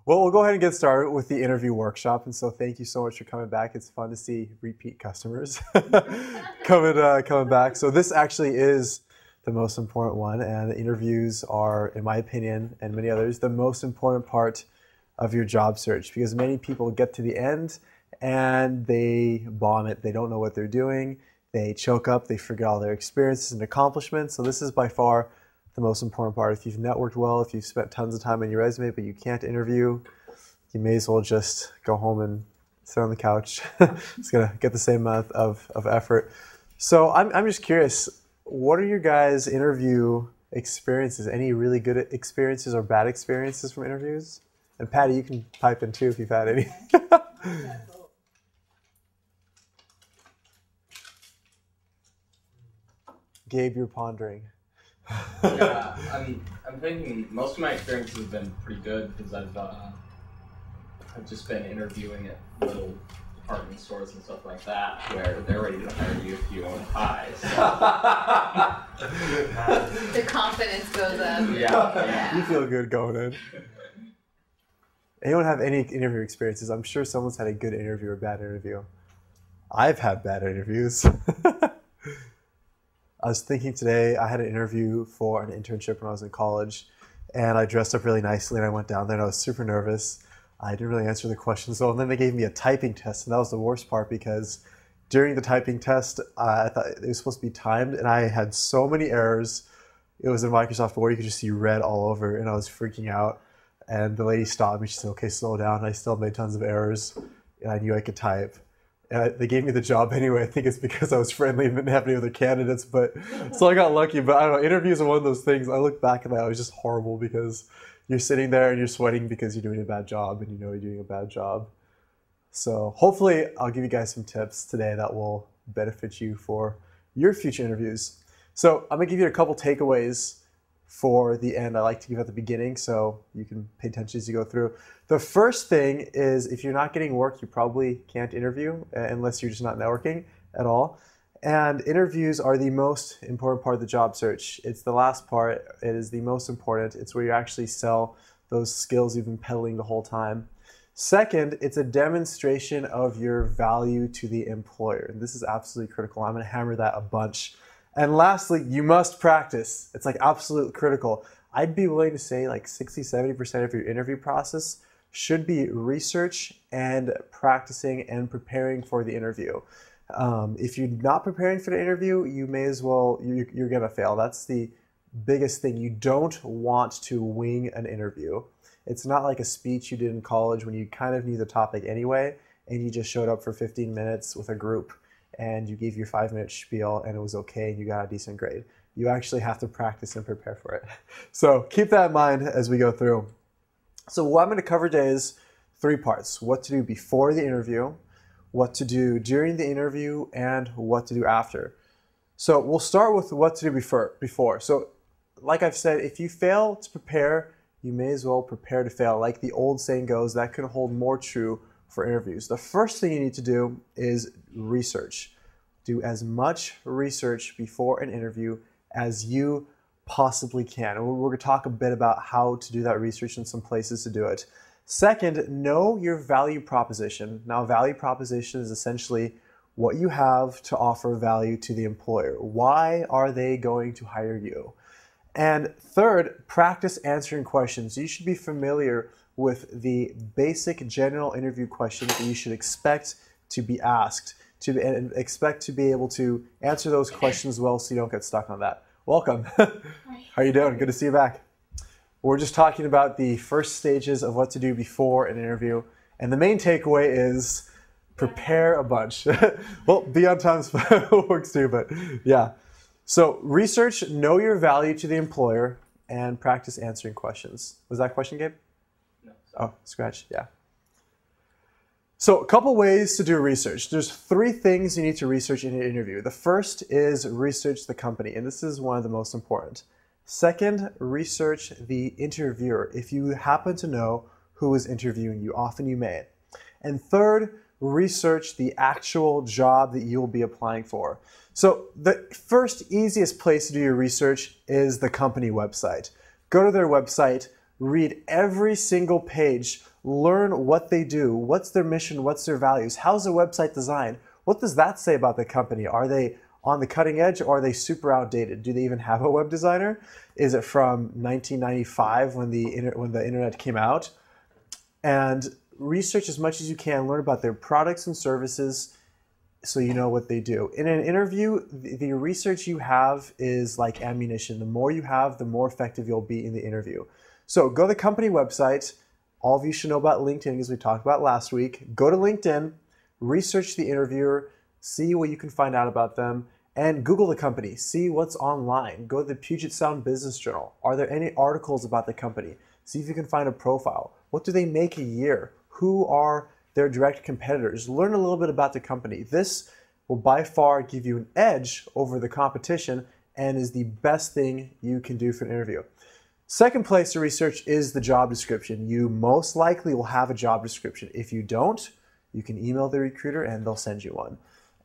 Well, we'll go ahead and get started with the interview workshop. And so thank you so much for coming back. It's fun to see repeat customers coming back. So this actually is the most important one. And the interviews are, in my opinion, and many others, the most important part of your job search. Because many people get to the end and they bomb it. They don't know what they're doing. They choke up. They forget all their experiences and accomplishments. So this is by far the most important part. If you've networked well, if you've spent tons of time on your resume, but you can't interview, you may as well just go home and sit on the couch. It's gonna get the same amount of effort. So I'm just curious, what are your guys' interview experiences? Any really good experiences or bad experiences from interviews? And Patty, you can pipe in too if you've had any. Gabe, you're pondering. Yeah, I'm thinking most of my experiences have been pretty good because I've just been interviewing at little department stores and stuff like that where they're ready to hire you if you own a pie. So. The confidence goes up. Yeah. You feel good going in. Anyone have any interview experiences? I'm sure someone's had a good interview or a bad interview. I've had bad interviews. I was thinking today, I had an interview for an internship when I was in college, and I dressed up really nicely, and I went down there, and I was super nervous. I didn't really answer the questions well, and then they gave me a typing test, and that was the worst part because during the typing test, I thought it was supposed to be timed, and I had so many errors. It was in Microsoft Word, you could just see red all over, and I was freaking out. And the lady stopped me, she said, okay, slow down. And I still made tons of errors, and I knew I could type. And they gave me the job anyway. I think it's because I was friendly and didn't have any other candidates. But so I got lucky. But I don't know, interviews are one of those things. I look back at that, it was just horrible because you're sitting there and you're sweating because you're doing a bad job and you know you're doing a bad job. So hopefully I'll give you guys some tips today that will benefit you for your future interviews. So I'm going to give you a couple takeaways for the end I like to give at the beginning so you can pay attention as you go through. The first thing is if you're not getting work, you probably can't interview unless you're just not networking at all. And interviews are the most important part of the job search. It's the last part. It is the most important. It's where you actually sell those skills you've been peddling the whole time. Second, it's a demonstration of your value to the employer. And this is absolutely critical. I'm going to hammer that a bunch. And lastly, you must practice. It's like absolute critical. I'd be willing to say like 60–70% of your interview process should be research and practicing and preparing for the interview. If you're not preparing for the interview, you may as well, you're gonna fail. That's the biggest thing. You don't want to wing an interview. It's not like a speech you did in college when you kind of knew the topic anyway, and you just showed up for 15 minutes with a group and you gave your 5-minute spiel and it was okay and you got a decent grade. You actually have to practice and prepare for it. So keep that in mind as we go through. So what I'm going to cover today is 3 parts: what to do before the interview, what to do during the interview, and what to do after. So we'll start with what to do before. So like I've said, if you fail to prepare, you may as well prepare to fail. Like the old saying goes, that can hold more true for interviews. The first thing you need to do is research. Do as much research before an interview as you possibly can. And we're going to talk a bit about how to do that research and some places to do it. Second, know your value proposition. Now, value proposition is essentially what you have to offer value to the employer. Why are they going to hire you? And third, practice answering questions. You should be familiar with the basic general interview questions that you should expect to be asked, and expect to be able to answer those questions well so you don't get stuck on that. Welcome. How are you doing? Good to see you back. We're just talking about the first stages of what to do before an interview. And the main takeaway is prepare a bunch. Well, be on time works too, but yeah. So research, know your value to the employer, and practice answering questions. Was that a question, Gabe? No. Oh, scratch, yeah. So a couple ways to do research. There's 3 things you need to research in an interview. The first is research the company, and this is one of the most important. Second, research the interviewer. If you happen to know who is interviewing you, often you may. And third, research the actual job that you will be applying for. So the first easiest place to do your research is the company website. Go to their website, Read every single page. Learn what they do. What's their mission? What's their values? How's their website designed? What does that say about the company? Are they on the cutting edge, or are they super outdated? Do they even have a web designer? Is it from 1995 when the internet came out? And research as much as you can. Learn about their products and services so you know what they do. In an interview, the research you have is like ammunition. The more you have, the more effective you'll be in the interview. So go to the company website. All of you should know about LinkedIn, as we talked about last week. Go to LinkedIn, research the interviewer, see what you can find out about them, and Google the company. See what's online. Go to the Puget Sound Business Journal. Are there any articles about the company? See if you can find a profile. What do they make a year? Who are their direct competitors? Learn a little bit about the company. This will by far give you an edge over the competition and is the best thing you can do for an interview. Second place to research is the job description. You most likely will have a job description. If you don't, you can email the recruiter and they'll send you one.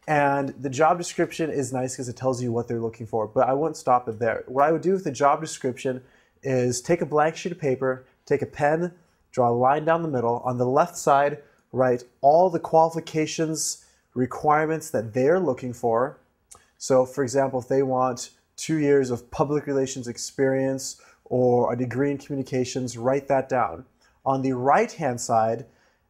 And the job description is nice because it tells you what they're looking for, but I wouldn't stop it there. What I would do with the job description is take a blank sheet of paper, take a pen, draw a line down the middle. On the left side, write all the qualifications, requirements that they're looking for. So for example, if they want 2 years of public relations experience or a degree in communications, write that down. On the right-hand side,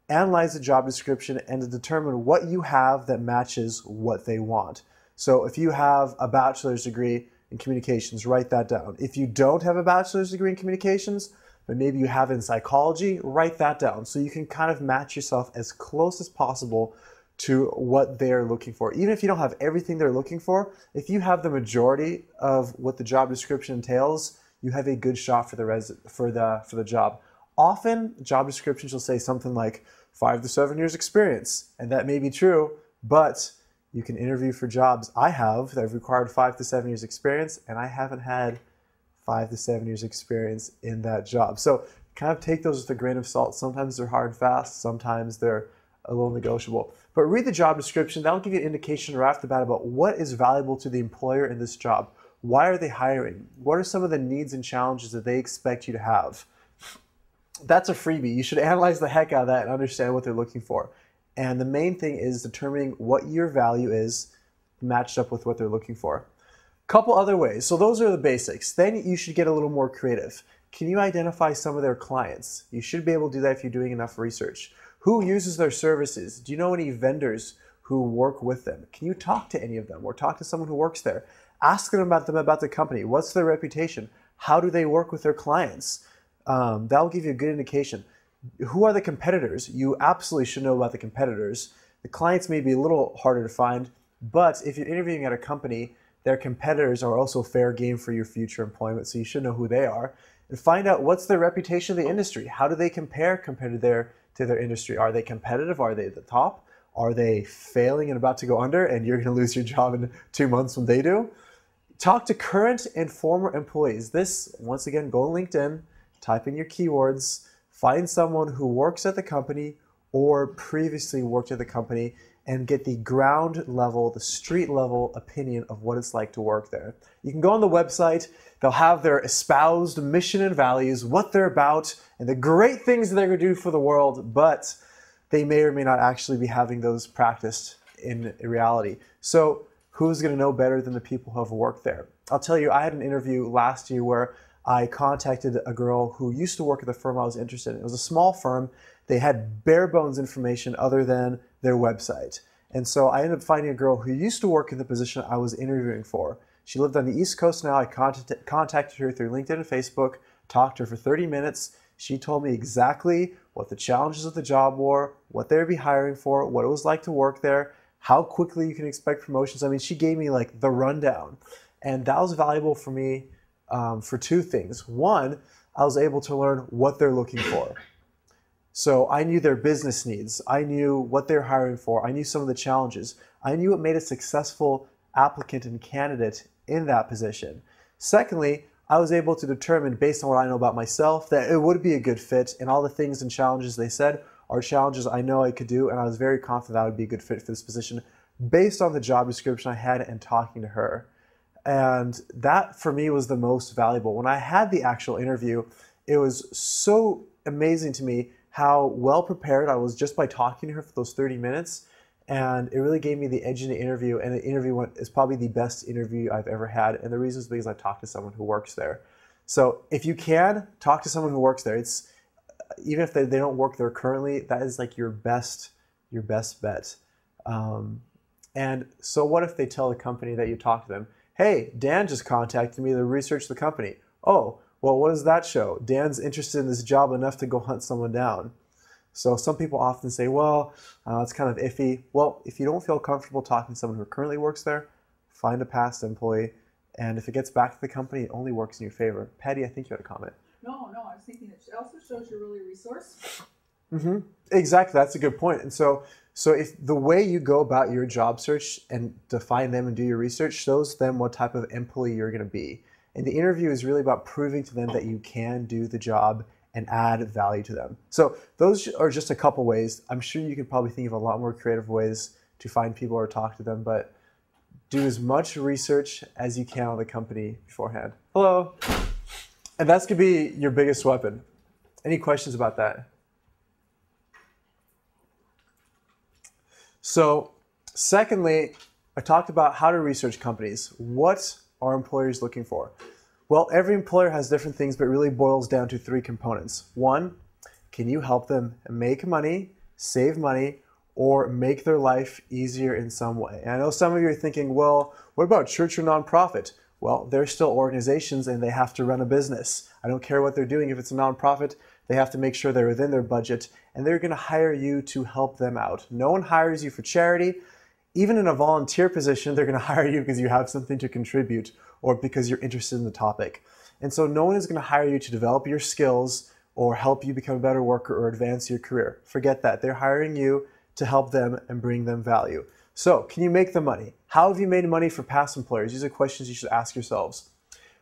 analyze the job description and to determine what you have that matches what they want. So if you have a bachelor's degree in communications, write that down. If you don't have a bachelor's degree in communications, but maybe you have in psychology, write that down. So you can kind of match yourself as close as possible to what they're looking for. Even if you don't have everything they're looking for, if you have the majority of what the job description entails, you have a good shot for the job. Often, job descriptions will say something like 5 to 7 years experience, and that may be true, but you can interview for jobs I have that have required 5 to 7 years experience, and I haven't had 5 to 7 years experience in that job. So kind of take those with a grain of salt. Sometimes they're hard and fast, sometimes they're a little negotiable. But read the job description. That'll give you an indication right off the bat about what is valuable to the employer in this job. Why are they hiring? What are some of the needs and challenges that they expect you to have? That's a freebie. You should analyze the heck out of that and understand what they're looking for. And the main thing is determining what your value is matched up with what they're looking for. Couple other ways. So those are the basics. Then you should get a little more creative. Can you identify some of their clients? You should be able to do that if you're doing enough research. Who uses their services? Do you know any vendors who work with them? Can you talk to any of them or talk to someone who works there? Ask them about the company. What's their reputation? How do they work with their clients? That'll give you a good indication. Who are the competitors? You absolutely should know about the competitors. The clients may be a little harder to find, but if you're interviewing at a company, their competitors are also fair game for your future employment, so you should know who they are. And find out what's their reputation in the industry. How do they compare compared to their industry? Are they competitive? Are they at the top? Are they failing and about to go under and you're going to lose your job in 2 months when they do? Talk to current and former employees. This, once again, go on LinkedIn, type in your keywords, find someone who works at the company or previously worked at the company and get the ground level, the street level opinion of what it's like to work there. You can go on the website, they'll have their espoused mission and values, what they're about, and the great things that they're gonna do for the world, but they may or may not actually be having those practiced in reality. So who's gonna know better than the people who have worked there? I'll tell you, I had an interview last year where I contacted a girl who used to work at the firm I was interested in. It was a small firm. They had bare bones information other than their website. And so I ended up finding a girl who used to work in the position I was interviewing for. She lived on the East Coast now. I contacted her through LinkedIn and Facebook, talked to her for 30 minutes. She told me exactly what the challenges of the job were, what they would be hiring for, what it was like to work there, how quickly you can expect promotions. I mean, she gave me like the rundown. And that was valuable for me for two things. One, I was able to learn what they're looking for. So I knew their business needs. I knew what they're hiring for. I knew some of the challenges. I knew what made a successful applicant and candidate in that position. Secondly, I was able to determine, based on what I know about myself, that it would be a good fit, and all the things and challenges they said are challenges I know I could do, and I was very confident I would be a good fit for this position based on the job description I had and talking to her. And that, for me, was the most valuable. When I had the actual interview, it was so amazing to me how well prepared I was just by talking to her for those 30 minutes. And it really gave me the edge in the interview, and the interview is probably the best interview I've ever had. And the reason is because I talked to someone who works there. So if you can, talk to someone who works there. It's even if they don't work there currently, that is like your best bet. And so what if they tell the company that you talked to them, hey, Dan just contacted me to research the company. Oh, well, what does that show? Dan's interested in this job enough to go hunt someone down. So some people often say, well, it's kind of iffy. Well, if you don't feel comfortable talking to someone who currently works there, find a past employee. And if it gets back to the company, it only works in your favor. Patty, I think you had a comment. No, I was thinking it also shows you're really resourceful. Mm-hmm. Exactly, that's a good point. And so if the way you go about your job search and define them and do your research shows them what type of employee you're going to be. And the interview is really about proving to them that you can do the job and add value to them. So those are just a couple ways. I'm sure you could probably think of a lot more creative ways to find people or talk to them, but do as much research as you can on the company beforehand. Hello. And that's going to be your biggest weapon. Any questions about that? So secondly, I talked about how to research companies. What are employers looking for? Well, every employer has different things, but it really boils down to three components. One, can you help them make money, save money, or make their life easier in some way? And I know some of you are thinking, well, what about church or nonprofit? Well, they're still organizations and they have to run a business. I don't care what they're doing. If it's a nonprofit, they have to make sure they're within their budget, and they're going to hire you to help them out. No one hires you for charity. Even in a volunteer position, they're going to hire you because you have something to contribute or because you're interested in the topic. And so no one is going to hire you to develop your skills or help you become a better worker or advance your career. Forget that. They're hiring you to help them and bring them value. So can you make the money? How have you made money for past employers? These are questions you should ask yourselves.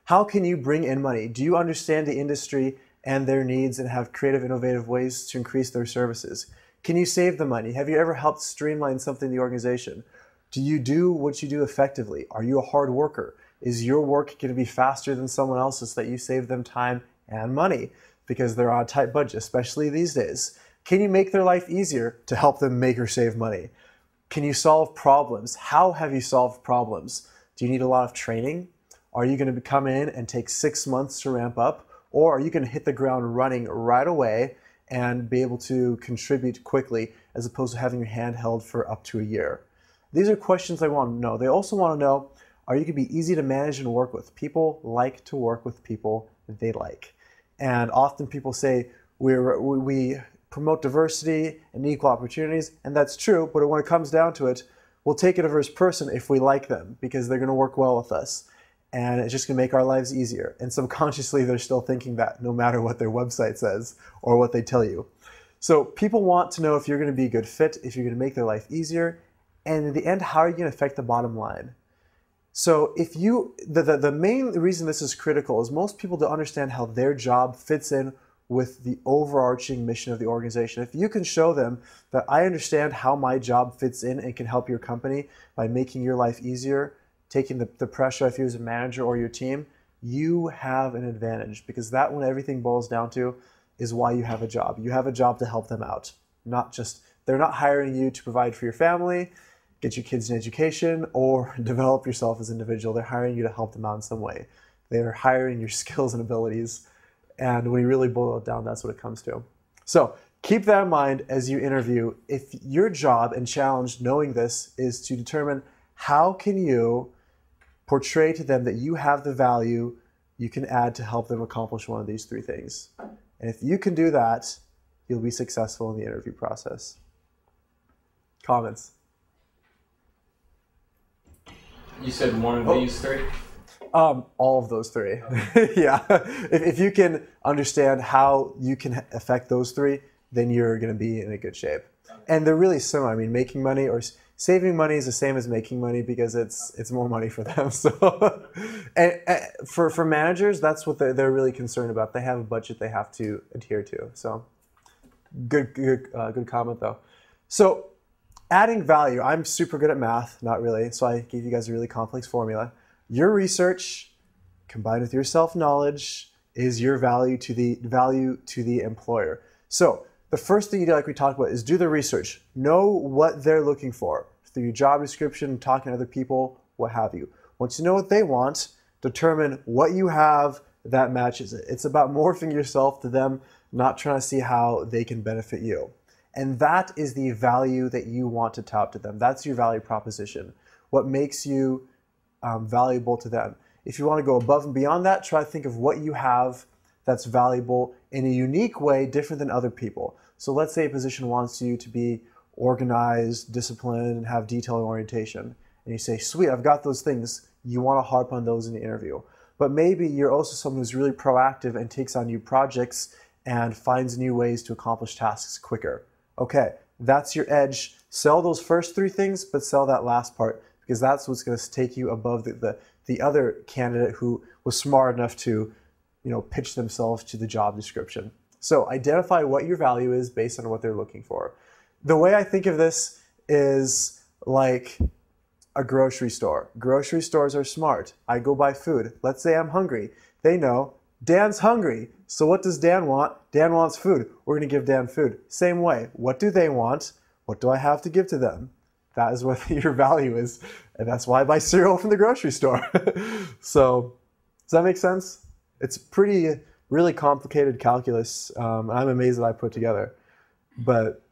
How can you bring in money? Do you understand the industry and their needs and have creative, innovative ways to increase their services? Can you save the money? Have you ever helped streamline something in the organization? Do you do what you do effectively? Are you a hard worker? Is your work going to be faster than someone else's so that you save them time and money because they're on a tight budget, especially these days? Can you make their life easier to help them make or save money? Can you solve problems? How have you solved problems? Do you need a lot of training? Are you going to come in and take 6 months to ramp up? Or are you going to hit the ground running right away and be able to contribute quickly as opposed to having your hand held for up to a year? These are questions they want to know. They also want to know, are you going to be easy to manage and work with? People like to work with people that they like. And often people say, we promote diversity and equal opportunities, and that's true, but when it comes down to it, we'll take a diverse person if we like them because they're going to work well with us. And it's just going to make our lives easier. And subconsciously, they're still thinking that no matter what their website says or what they tell you. So people want to know if you're going to be a good fit, if you're going to make their life easier, and in the end, how are you going to affect the bottom line? So if the main reason this is critical is most people don't understand how their job fits in with the overarching mission of the organization. If you can show them that I understand how my job fits in and can help your company by making your life easier, taking the pressure off you as a manager or your team, you have an advantage because that when everything boils down to is why you have a job. You have a job to help them out. They're not hiring you to provide for your family, get your kids an education, or develop yourself as an individual. They're hiring you to help them out in some way. They're hiring your skills and abilities. And when you really boil it down, that's what it comes to. So keep that in mind as you interview. If your job and challenge knowing this is to determine how can you portray to them that you have the value you can add to help them accomplish one of these three things. And if you can do that, you'll be successful in the interview process. Comments? You said one of these three? All of those three. Yeah. If you can understand how you can affect those three, then you're going to be in a good shape. And they're really similar. I mean, making money or saving money is the same as making money because it's more money for them. So, and for managers, that's what they're really concerned about. They have a budget they have to adhere to. So, good comment though. So, adding value. I'm super good at math, not really. So I gave you guys a really complex formula. Your research combined with your self-knowledge is your value to the employer. So the first thing you do, like we talked about, is do the research. Know what they're looking for through your job description, talking to other people, what have you. Once you know what they want, determine what you have that matches it. It's about morphing yourself to them, not trying to see how they can benefit you. And that is the value that you want to tout to them. That's your value proposition. What makes you valuable to them. If you want to go above and beyond that, try to think of what you have that's valuable in a unique way, different than other people. So let's say a position wants you to be organized, disciplined, and have detailed orientation. And you say, sweet, I've got those things. You want to harp on those in the interview. But maybe you're also someone who's really proactive and takes on new projects and finds new ways to accomplish tasks quicker. Okay, that's your edge. Sell those first three things, but sell that last part, because that's what's going to take you above the other candidate who was smart enough to, pitch themselves to the job description. So identify what your value is based on what they're looking for. The way I think of this is like a grocery store. Grocery stores are smart. I go buy food. Let's say I'm hungry. They know Dan's hungry. So what does Dan want? Dan wants food. We're going to give Dan food. Same way. What do they want? What do I have to give to them? That is what your value is. And that's why I buy cereal from the grocery store. So does that make sense? It's really complicated calculus. I'm amazed that I put together. But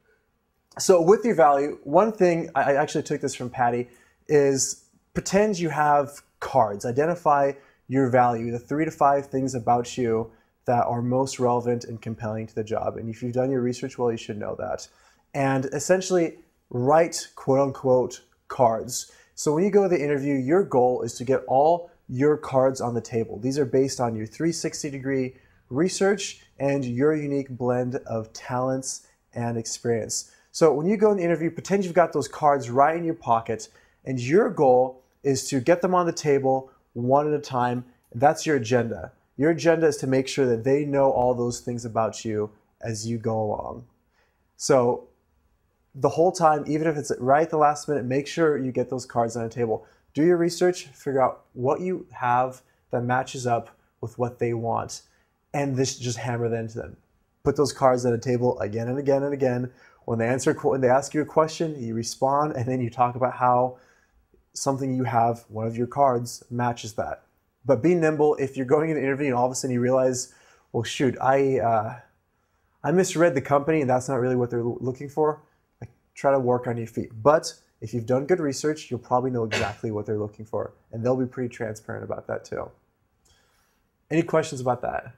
so with your value, one thing, I actually took this from Patty, is pretend you have cards. Identify your value, the 3 to 5 things about you that are most relevant and compelling to the job. And if you've done your research well, you should know that. And essentially write quote unquote cards. So when you go to the interview, your goal is to get all your cards on the table. These are based on your 360-degree research and your unique blend of talents and experience. So when you go in the interview, pretend you've got those cards right in your pocket, and your goal is to get them on the table one at a time. That's your agenda. Your agenda is to make sure that they know all those things about you as you go along. So the whole time, even if it's right at the last minute, make sure you get those cards on the table. Do your research, figure out what you have that matches up with what they want, and just hammer that into them. Put those cards on the table again and again and again. When they ask you a question, you respond, and then you talk about how something you have, one of your cards, matches that. But be nimble. If you're going in an interview and all of a sudden you realize, well, shoot, I misread the company and that's not really what they're looking for, like, try to work on your feet. But if you've done good research, you'll probably know exactly what they're looking for, and they'll be pretty transparent about that too. Any questions about that?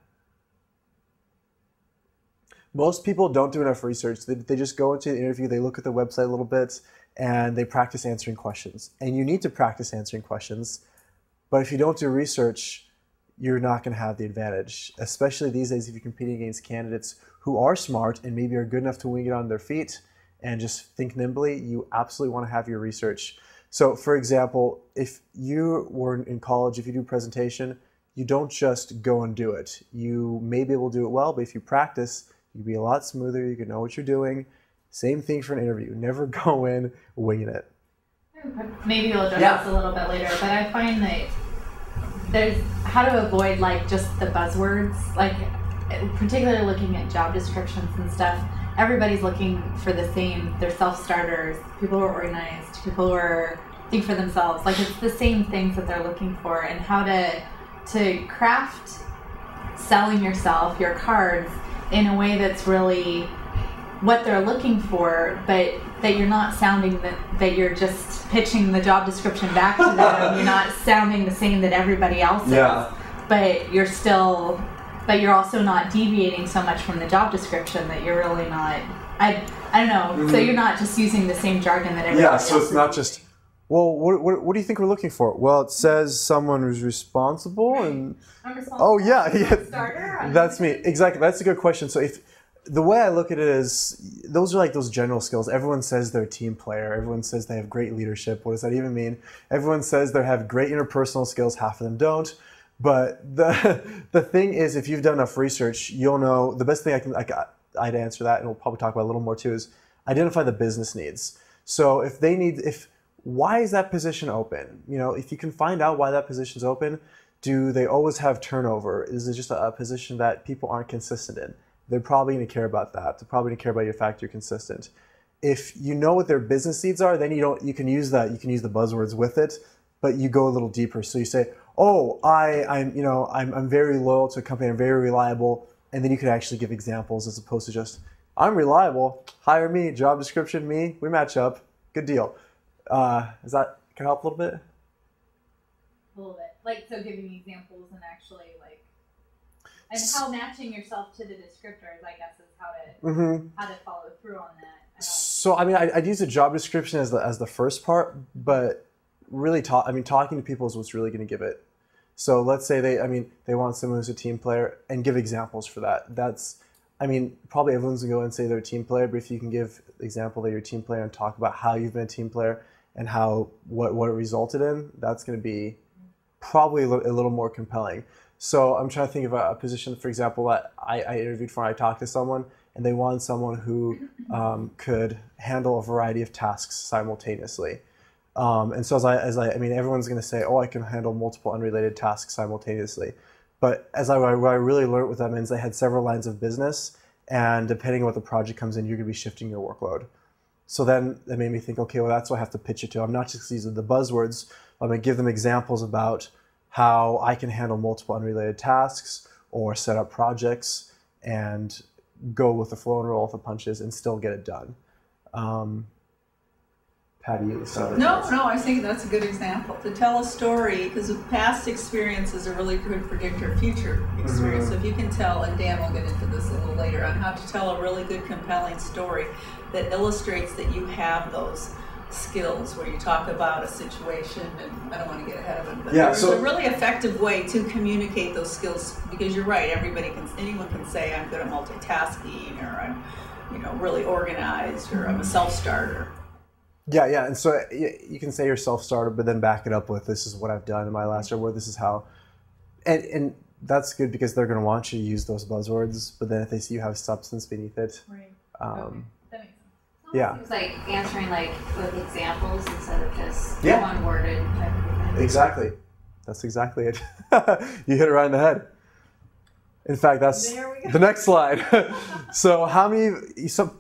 Most people don't do enough research. They just go into the interview, they look at the website a little bit, and they practice answering questions. And you need to practice answering questions, but if you don't do research, you're not going to have the advantage, especially these days if you're competing against candidates who are smart and maybe are good enough to wing it on their feet and just think nimbly. You absolutely want to have your research. So for example, if you were in college, if you do a presentation, you don't just go and do it. You may be able to do it well, but if you practice, you'll be a lot smoother. You can know what you're doing. Same thing for an interview. Never go in winging it. Maybe we'll address this a little bit later, but I find that there's how to avoid like just the buzzwords, like particularly looking at job descriptions and stuff. Everybody's looking for the same. They're self-starters, people who are organized, people who are think for themselves. Like it's the same things that they're looking for, and how to craft selling yourself, your cards, in a way that's really what they're looking for, but that you're not sounding that you're just pitching the job description back to them. You're not sounding the same that everybody else is, but you're also not deviating so much from the job description that you're really not. I don't know. Mm-hmm. So you're not just using the same jargon that everybody else. So it's not just. Well, what do you think we're looking for? Well, it says someone who's responsible and. I'm responsible. Oh yeah. Starter. That's me. Exactly. That's a good question. So if the way I look at it is, those are like those general skills. Everyone says they're a team player. Everyone says they have great leadership. What does that even mean? Everyone says they have great interpersonal skills. Half of them don't. But the thing is, if you've done enough research, you'll know the best thing I'd answer that, and we'll probably talk about a little more too, is identify the business needs. So why is that position open? If you can find out why that position's open, Do they always have turnover? Is it just a position that people aren't consistent in? They're probably going to care about that. They're probably going to care about the fact you're consistent. If you know what their business needs are, then you can use the buzzwords with it, but you go a little deeper. So you say, oh, I'm very loyal to a company, I'm very reliable, and then you could actually give examples as opposed to just, I'm reliable, hire me, job description, me, we match up, good deal. Is that, can I help a little bit? A little bit. Like, so giving examples and actually, like, and how matching yourself to the descriptors, I guess, is how to follow through on that. So, I mean, I'd use the job description as the first part, but really talking to people is what's really going to give it. So let's say they want someone who's a team player, and give examples for that. Probably everyone's going to go and say they're a team player, but if you can give the example that you're a team player and talk about how you've been a team player and what it resulted in, that's going to be probably a little more compelling. So I'm trying to think of a position, for example, that I interviewed for, and I talked to someone, and they wanted someone who could handle a variety of tasks simultaneously. And so everyone's going to say, oh, I can handle multiple unrelated tasks simultaneously. But what I really learned with them is they had several lines of business, and depending on what the project comes in, you're going to be shifting your workload. So then that made me think, okay, well, that's what I have to pitch it to. I'm not just using the buzzwords. I'm going to give them examples about how I can handle multiple unrelated tasks or set up projects and go with the flow and roll with the punches and still get it done. Patty, you sound No, I think that's a good example. To tell a story, because past experience is a really good predictor of future experience. So if you can tell, and Dan will get into this a little later, on how to tell a really good, compelling story that illustrates that you have those skills, where you talk about a situation, and I don't want to get ahead of it, but there's a really effective way to communicate those skills, because you're right, anyone can say I'm good at multitasking, or I'm really organized, or I'm a self-starter. Yeah, and so you can say you're self-starter, but then back it up with, this is what I've done in my last job, or this is how, and that's good because they're going to want you to use those buzzwords, but then if they see you have substance beneath it, right. Okay. That makes sense. Yeah. It seems like answering with examples instead of just one-worded type of thing. Exactly. That's exactly it. You hit it right in the head. In fact, that's the next slide. So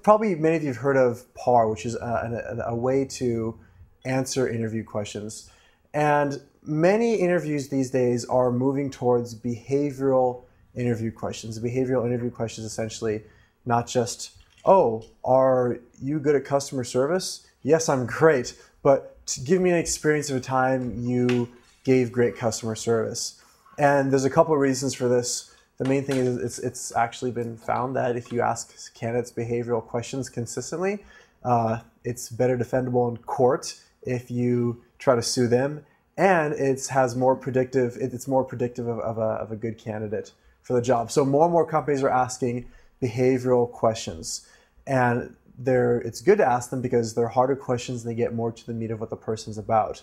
probably many of you have heard of PAR, which is a way to answer interview questions. And many interviews these days are moving towards behavioral interview questions. Behavioral interview questions essentially not just, oh, are you good at customer service? Yes, I'm great. But give me an experience of a time you gave great customer service. And there's a couple of reasons for this. The main thing is it's actually been found that if you ask candidates behavioral questions consistently, it's better defendable in court if you try to sue them, and it's more predictive of a good candidate for the job. So more and more companies are asking behavioral questions, and it's good to ask them because they're harder questions and they get more to the meat of what the person's about.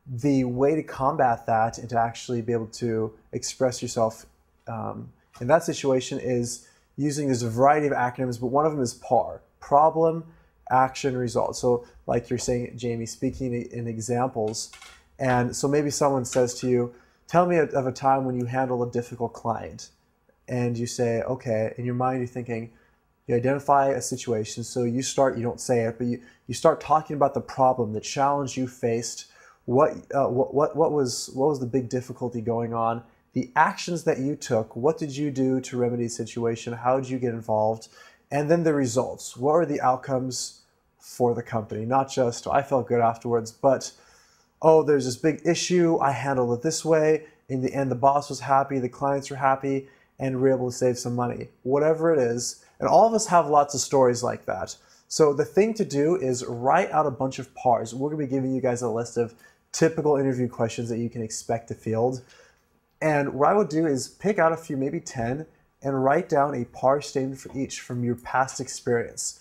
The way to combat that and to actually be able to express yourself in that situation is using there's a variety of acronyms, but one of them is PAR, problem, action, result. So like you're saying, Jamie, speaking in examples. And so maybe someone says to you, tell me of a time when you handle a difficult client. And you say, okay, in your mind you're thinking, you identify a situation. So you don't say it, but you start talking about the problem, the challenge you faced, what was the big difficulty going on, the actions that you took, what did you do to remedy the situation, how did you get involved, and then the results. What are the outcomes for the company? Not just, I felt good afterwards, but, oh, there's this big issue, I handled it this way, in the end the boss was happy, the clients were happy, and we're able to save some money. Whatever it is, and all of us have lots of stories like that. So the thing to do is write out a bunch of PARs. We're going to be giving you guys a list of typical interview questions that you can expect to field. And what I would do is pick out a few, maybe 10, and write down a PAR statement for each from your past experience.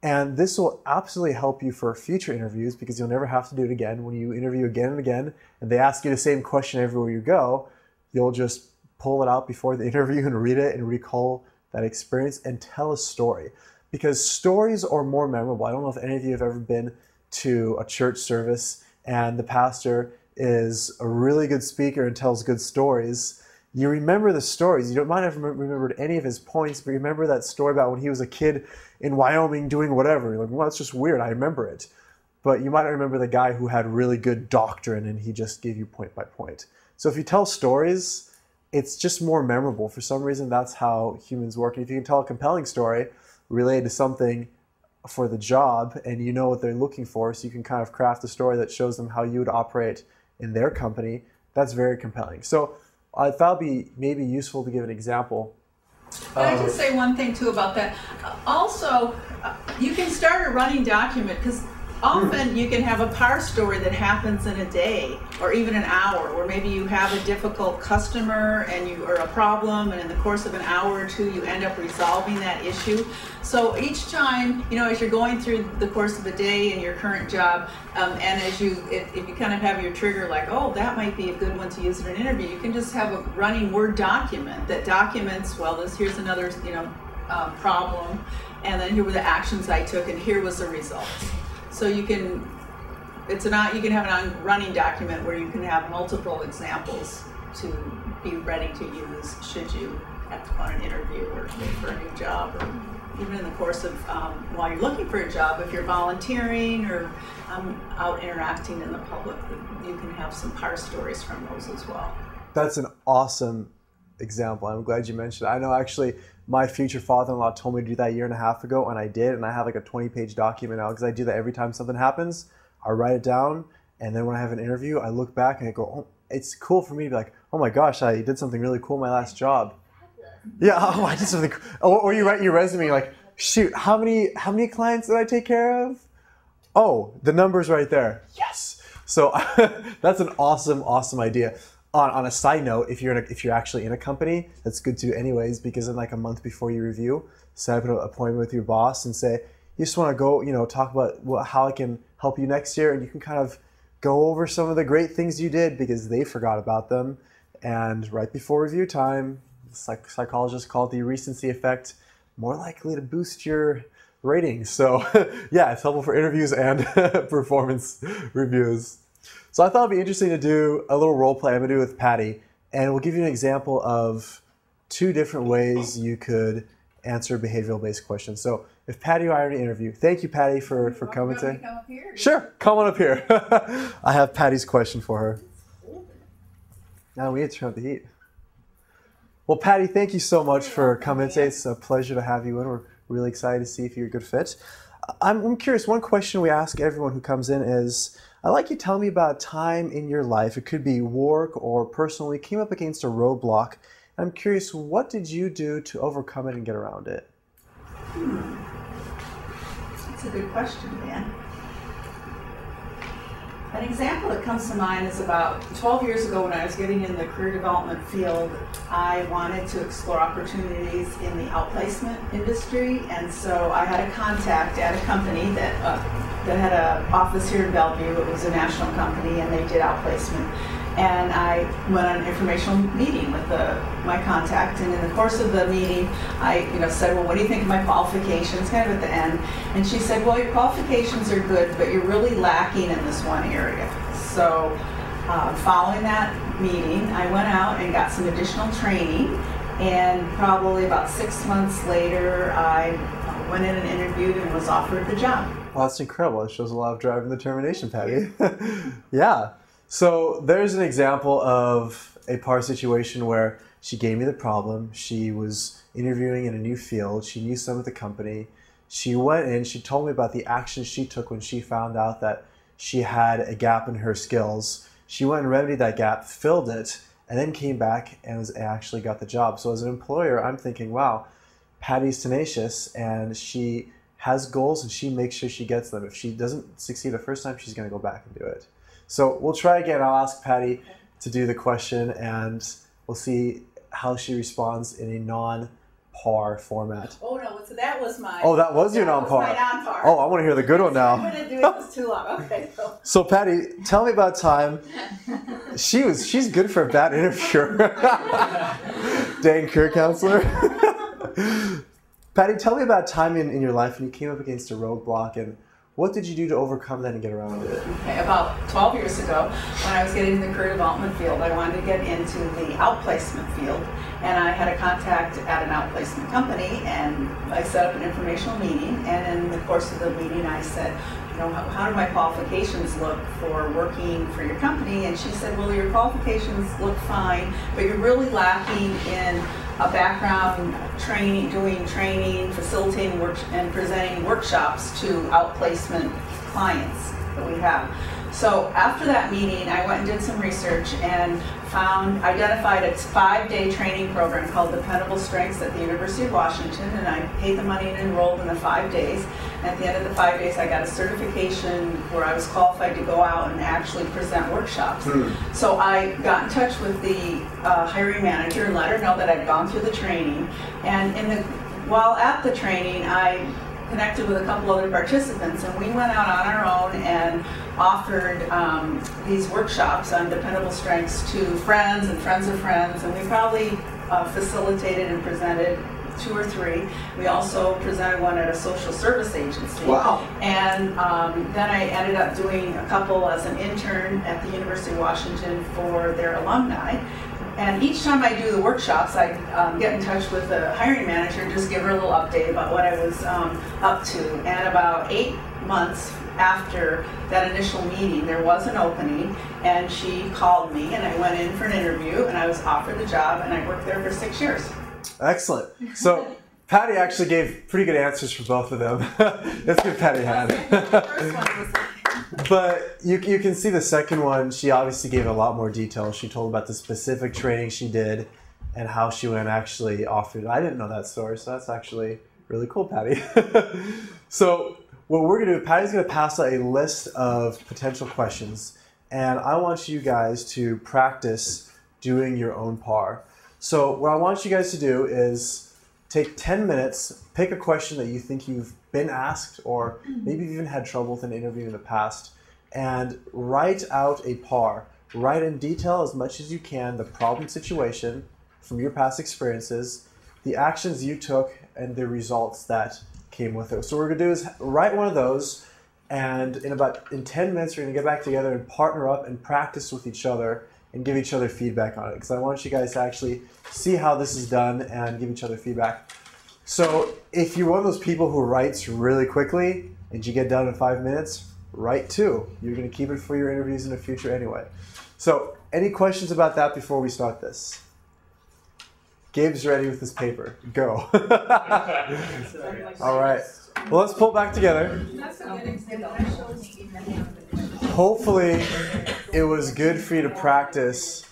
And this will absolutely help you for future interviews because you'll never have to do it again. When you interview again and again, and they ask you the same question everywhere you go, you'll just pull it out before the interview and read it and recall that experience and tell a story. Because stories are more memorable. I don't know if any of you have ever been to a church service and the pastor is a really good speaker and tells good stories, you remember the stories. You might have remembered any of his points, but you remember that story about when he was a kid in Wyoming doing whatever. You're like, well, that's just weird. I remember it. But you might not remember the guy who had really good doctrine and he just gave you point by point. So if you tell stories, it's just more memorable. For some reason, that's how humans work. And if you can tell a compelling story related to something for the job and you know what they're looking for, so you can kind of craft a story that shows them how you would operate in their company, that's very compelling. So I thought it'd be maybe useful to give an example. Can I just say one thing too about that? Also, you can start a running document, because often you can have a power story that happens in a day or even an hour, where maybe you have a difficult customer or a problem, and in the course of an hour or two you end up resolving that issue. So each time, as you're going through the course of a day in your current job, and if you kind of have your trigger like, oh, that might be a good one to use in an interview, you can just have a running Word document that documents, well, here's another problem, and then here were the actions I took, and here was the result. So you can have a running document where you can have multiple examples to be ready to use should you have to go on an interview or look for a new job, or even in the course of while you're looking for a job, if you're volunteering or out interacting in the public, you can have some power stories from those as well. That's an awesome example. I'm glad you mentioned it. I know actually my future father-in-law told me to do that a year and a half ago, and I did, and I have like a 20-page document now, because I do that every time something happens. I write it down, and then when I have an interview, I look back and I go, oh, it's cool for me to be like, oh my gosh, I did something really cool in my last job. Yeah, oh, I did something cool. Or you write in your resume, you're like, shoot, how many clients did I take care of? Oh, the number's right there. Yes. So that's an awesome idea. On a side note, if you're actually in a company, that's good to do anyways, because in like a month before you review, set up an appointment with your boss and say, you just want to go, talk about how I can help you next year, and you can kind of go over some of the great things you did because they forgot about them. And right before review time, psychologists call it the recency effect, more likely to boost your ratings. So yeah, it's helpful for interviews and performance reviews. So I thought it'd be interesting to do a little role play I'm gonna do with Patty, and we'll give you an example of 2 different ways you could answer behavioral-based questions. So if Patty or I are in an interview, thank you, Patty, for coming today. Come up here? Sure, come on up here. I have Patty's question for her. Now we need to turn up the heat. Well, Patty, thank you so much for coming today. It's a pleasure to have you in. We're really excited to see if you're a good fit. I'm curious, one question we ask everyone who comes in is, I'd like you to tell me about a time in your life, it could be work or personally, came up against a roadblock. I'm curious, what did you do to overcome it and get around it? That's a good question, Dan. An example that comes to mind is about 12 years ago when I was getting in the career development field. I wanted to explore opportunities in the outplacement industry, and so I had a contact at a company that had an office here in Bellevue. It was a national company, and they did outplacement. And I went on an informational meeting with my contact, and in the course of the meeting, I said, well, what do you think of my qualifications, kind of at the end. And she said, well, your qualifications are good, but you're really lacking in this one area. So following that meeting, I went out and got some additional training, and probably about 6 months later, I went in and interviewed and was offered the job. Well, that's incredible. It shows a lot of drive and determination, Patty. Yeah. So there's an example of a par situation where she gave me the problem. She was interviewing in a new field. She knew some of the company. She went in, she told me about the actions she took when she found out that she had a gap in her skills. She went and remedied that gap, filled it, and then came back and actually got the job. So as an employer, I'm thinking, wow, Patty's tenacious and she has goals and she makes sure she gets them. If she doesn't succeed the first time, she's going to go back and do it. So we'll try again. I'll ask Patty to do the question, and we'll see how she responds in a non-par format. Oh no, so that was my. Oh, that was your non-par. My non-par. Oh, I want to hear the good one now. I'm going to do this too long. Okay. So Patty, tell me about time. She's good for a bad interviewer. Dang career counselor. Patty, tell me about time in your life when you came up against a roadblock, and What did you do to overcome that and get around it? Okay, about 12 years ago, when I was getting in the career development field, I wanted to get into the outplacement field, and I had a contact at an outplacement company, and I set up an informational meeting, and in the course of the meeting I said, you know, how do my qualifications look for working for your company? And she said, well, your qualifications look fine, but you're really lacking in a background doing training, facilitating work, and presenting workshops to outplacement clients that we have. So after that meeting, I went and did some research and identified a 5-day training program called Dependable Strengths at the University of Washington, and I paid the money and enrolled in the 5 days. And at the end of the 5 days, I got a certification where I was qualified to go out and actually present workshops. So I got in touch with the hiring manager and let her know that I'd gone through the training. And while at the training, I connected with a couple other participants, and we went out on our own and offered these workshops on dependable strengths to friends and friends of friends, and we probably facilitated and presented 2 or 3. We also presented one at a social service agency. Wow. And then I ended up doing a couple as an intern at the University of Washington for their alumni. And each time I do the workshops, I get in touch with the hiring manager and just give her a little update about what I was up to. And about 8 months after that initial meeting, there was an opening, and she called me, and I went in for an interview, and I was offered the job, and I worked there for 6 years. Excellent. So Patty actually gave pretty good answers for both of them. That's good, Patty had. But you can see the second one, she obviously gave a lot more detail. She told about the specific training she did and how she went and actually offered. I didn't know that story, so that's actually really cool, Patty. So what we're going to do, Patty's going to pass out a list of potential questions, and I want you guys to practice doing your own PAR. So what I want you guys to do is take 10 minutes, pick a question that you think you've been asked, or maybe you've even had trouble with an interview in the past, and write out a PAR. Write in detail as much as you can the problem situation from your past experiences, the actions you took, and the results that came with it. So what we're going to do is write one of those, and in 10 minutes we're going to get back together and partner up and practice with each other and give each other feedback on it, because I want you guys to actually see how this is done and give each other feedback. So if you're one of those people who writes really quickly and you get done in 5 minutes, write 2. You're going to keep it for your interviews in the future anyway. So any questions about that before we start this? Gabe's ready with his paper. Go. All right. Well, let's pull back together. Hopefully it was good for you to practice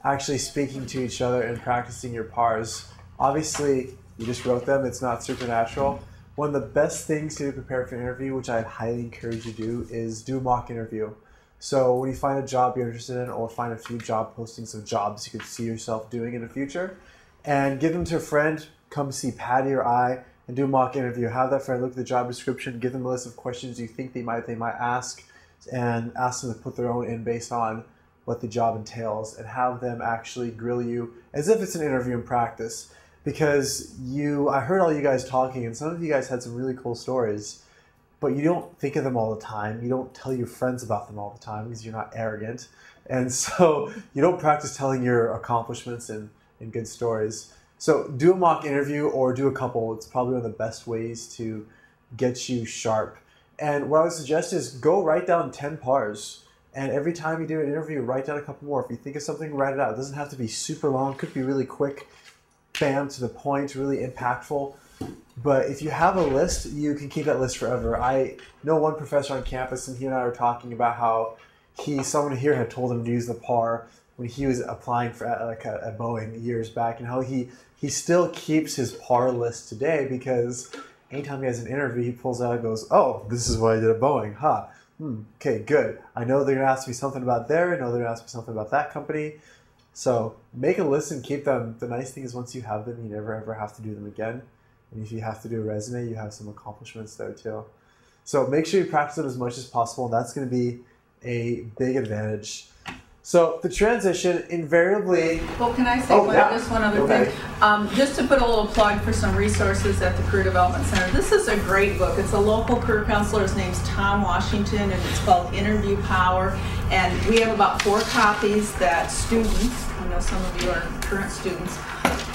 actually speaking to each other and practicing your PARs. Obviously, you just wrote them. It's not supernatural. One of the best things to prepare for an interview, which I highly encourage you to do, is do a mock interview. So when you find a job you're interested in, or find a few job postings of jobs you could see yourself doing in the future, and give them to a friend, come see Patty or I, and do a mock interview. Have that friend look at the job description, give them a list of questions you think they might ask, and ask them to put their own in based on what the job entails, and have them actually grill you as if it's an interview in practice. Because I heard all you guys talking, and some of you guys had some really cool stories, but you don't think of them all the time. You don't tell your friends about them all the time because you're not arrogant. And so you don't practice telling your accomplishments and good stories. So do a mock interview or do a couple. It's probably one of the best ways to get you sharp. And what I would suggest is go write down 10 PARs. And every time you do an interview, write down a couple more. If you think of something, write it out. It doesn't have to be super long. It could be really quick, bam, to the point, really impactful. But if you have a list, you can keep that list forever. I know one professor on campus, and he and I were talking about how someone here had told him to use the PAR when he was applying for at Boeing years back, and how he still keeps his PAR list today, because anytime he has an interview, he pulls out and goes, oh, this is what I did at Boeing, huh? Okay, good. I know they're going to ask me something about there. I know they're going to ask me something about that company. So make a list and keep them. The nice thing is once you have them, you never ever have to do them again. And if you have to do a resume, you have some accomplishments there too. So make sure you practice it as much as possible. And that's going to be a big advantage. So the transition invariably. Well, can I say just one other thing? Just to put a little plug for some resources at the Career Development Center. This is a great book. It's a local career counselor. His name's Tom Washington, and it's called Interview Power. And we have about 4 copies that students, I know some of you are current students,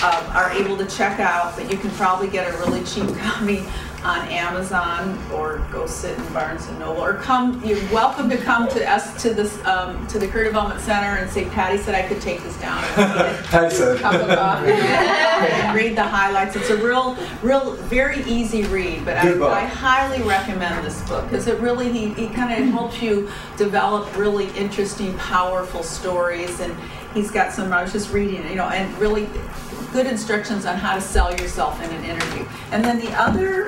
are able to check out, but you can probably get a really cheap copy on Amazon, or go sit in Barnes and Noble, or come. You're welcome to come to us to this to the Career Development Center and say, Patty said I could take this down. Patty said. Cup of coffee and read the highlights. It's a real, very easy read. But I highly recommend this book because it really he kind of helps you develop really interesting, powerful stories. And he's got some. I was just reading, and really good instructions on how to sell yourself in an interview. And then the other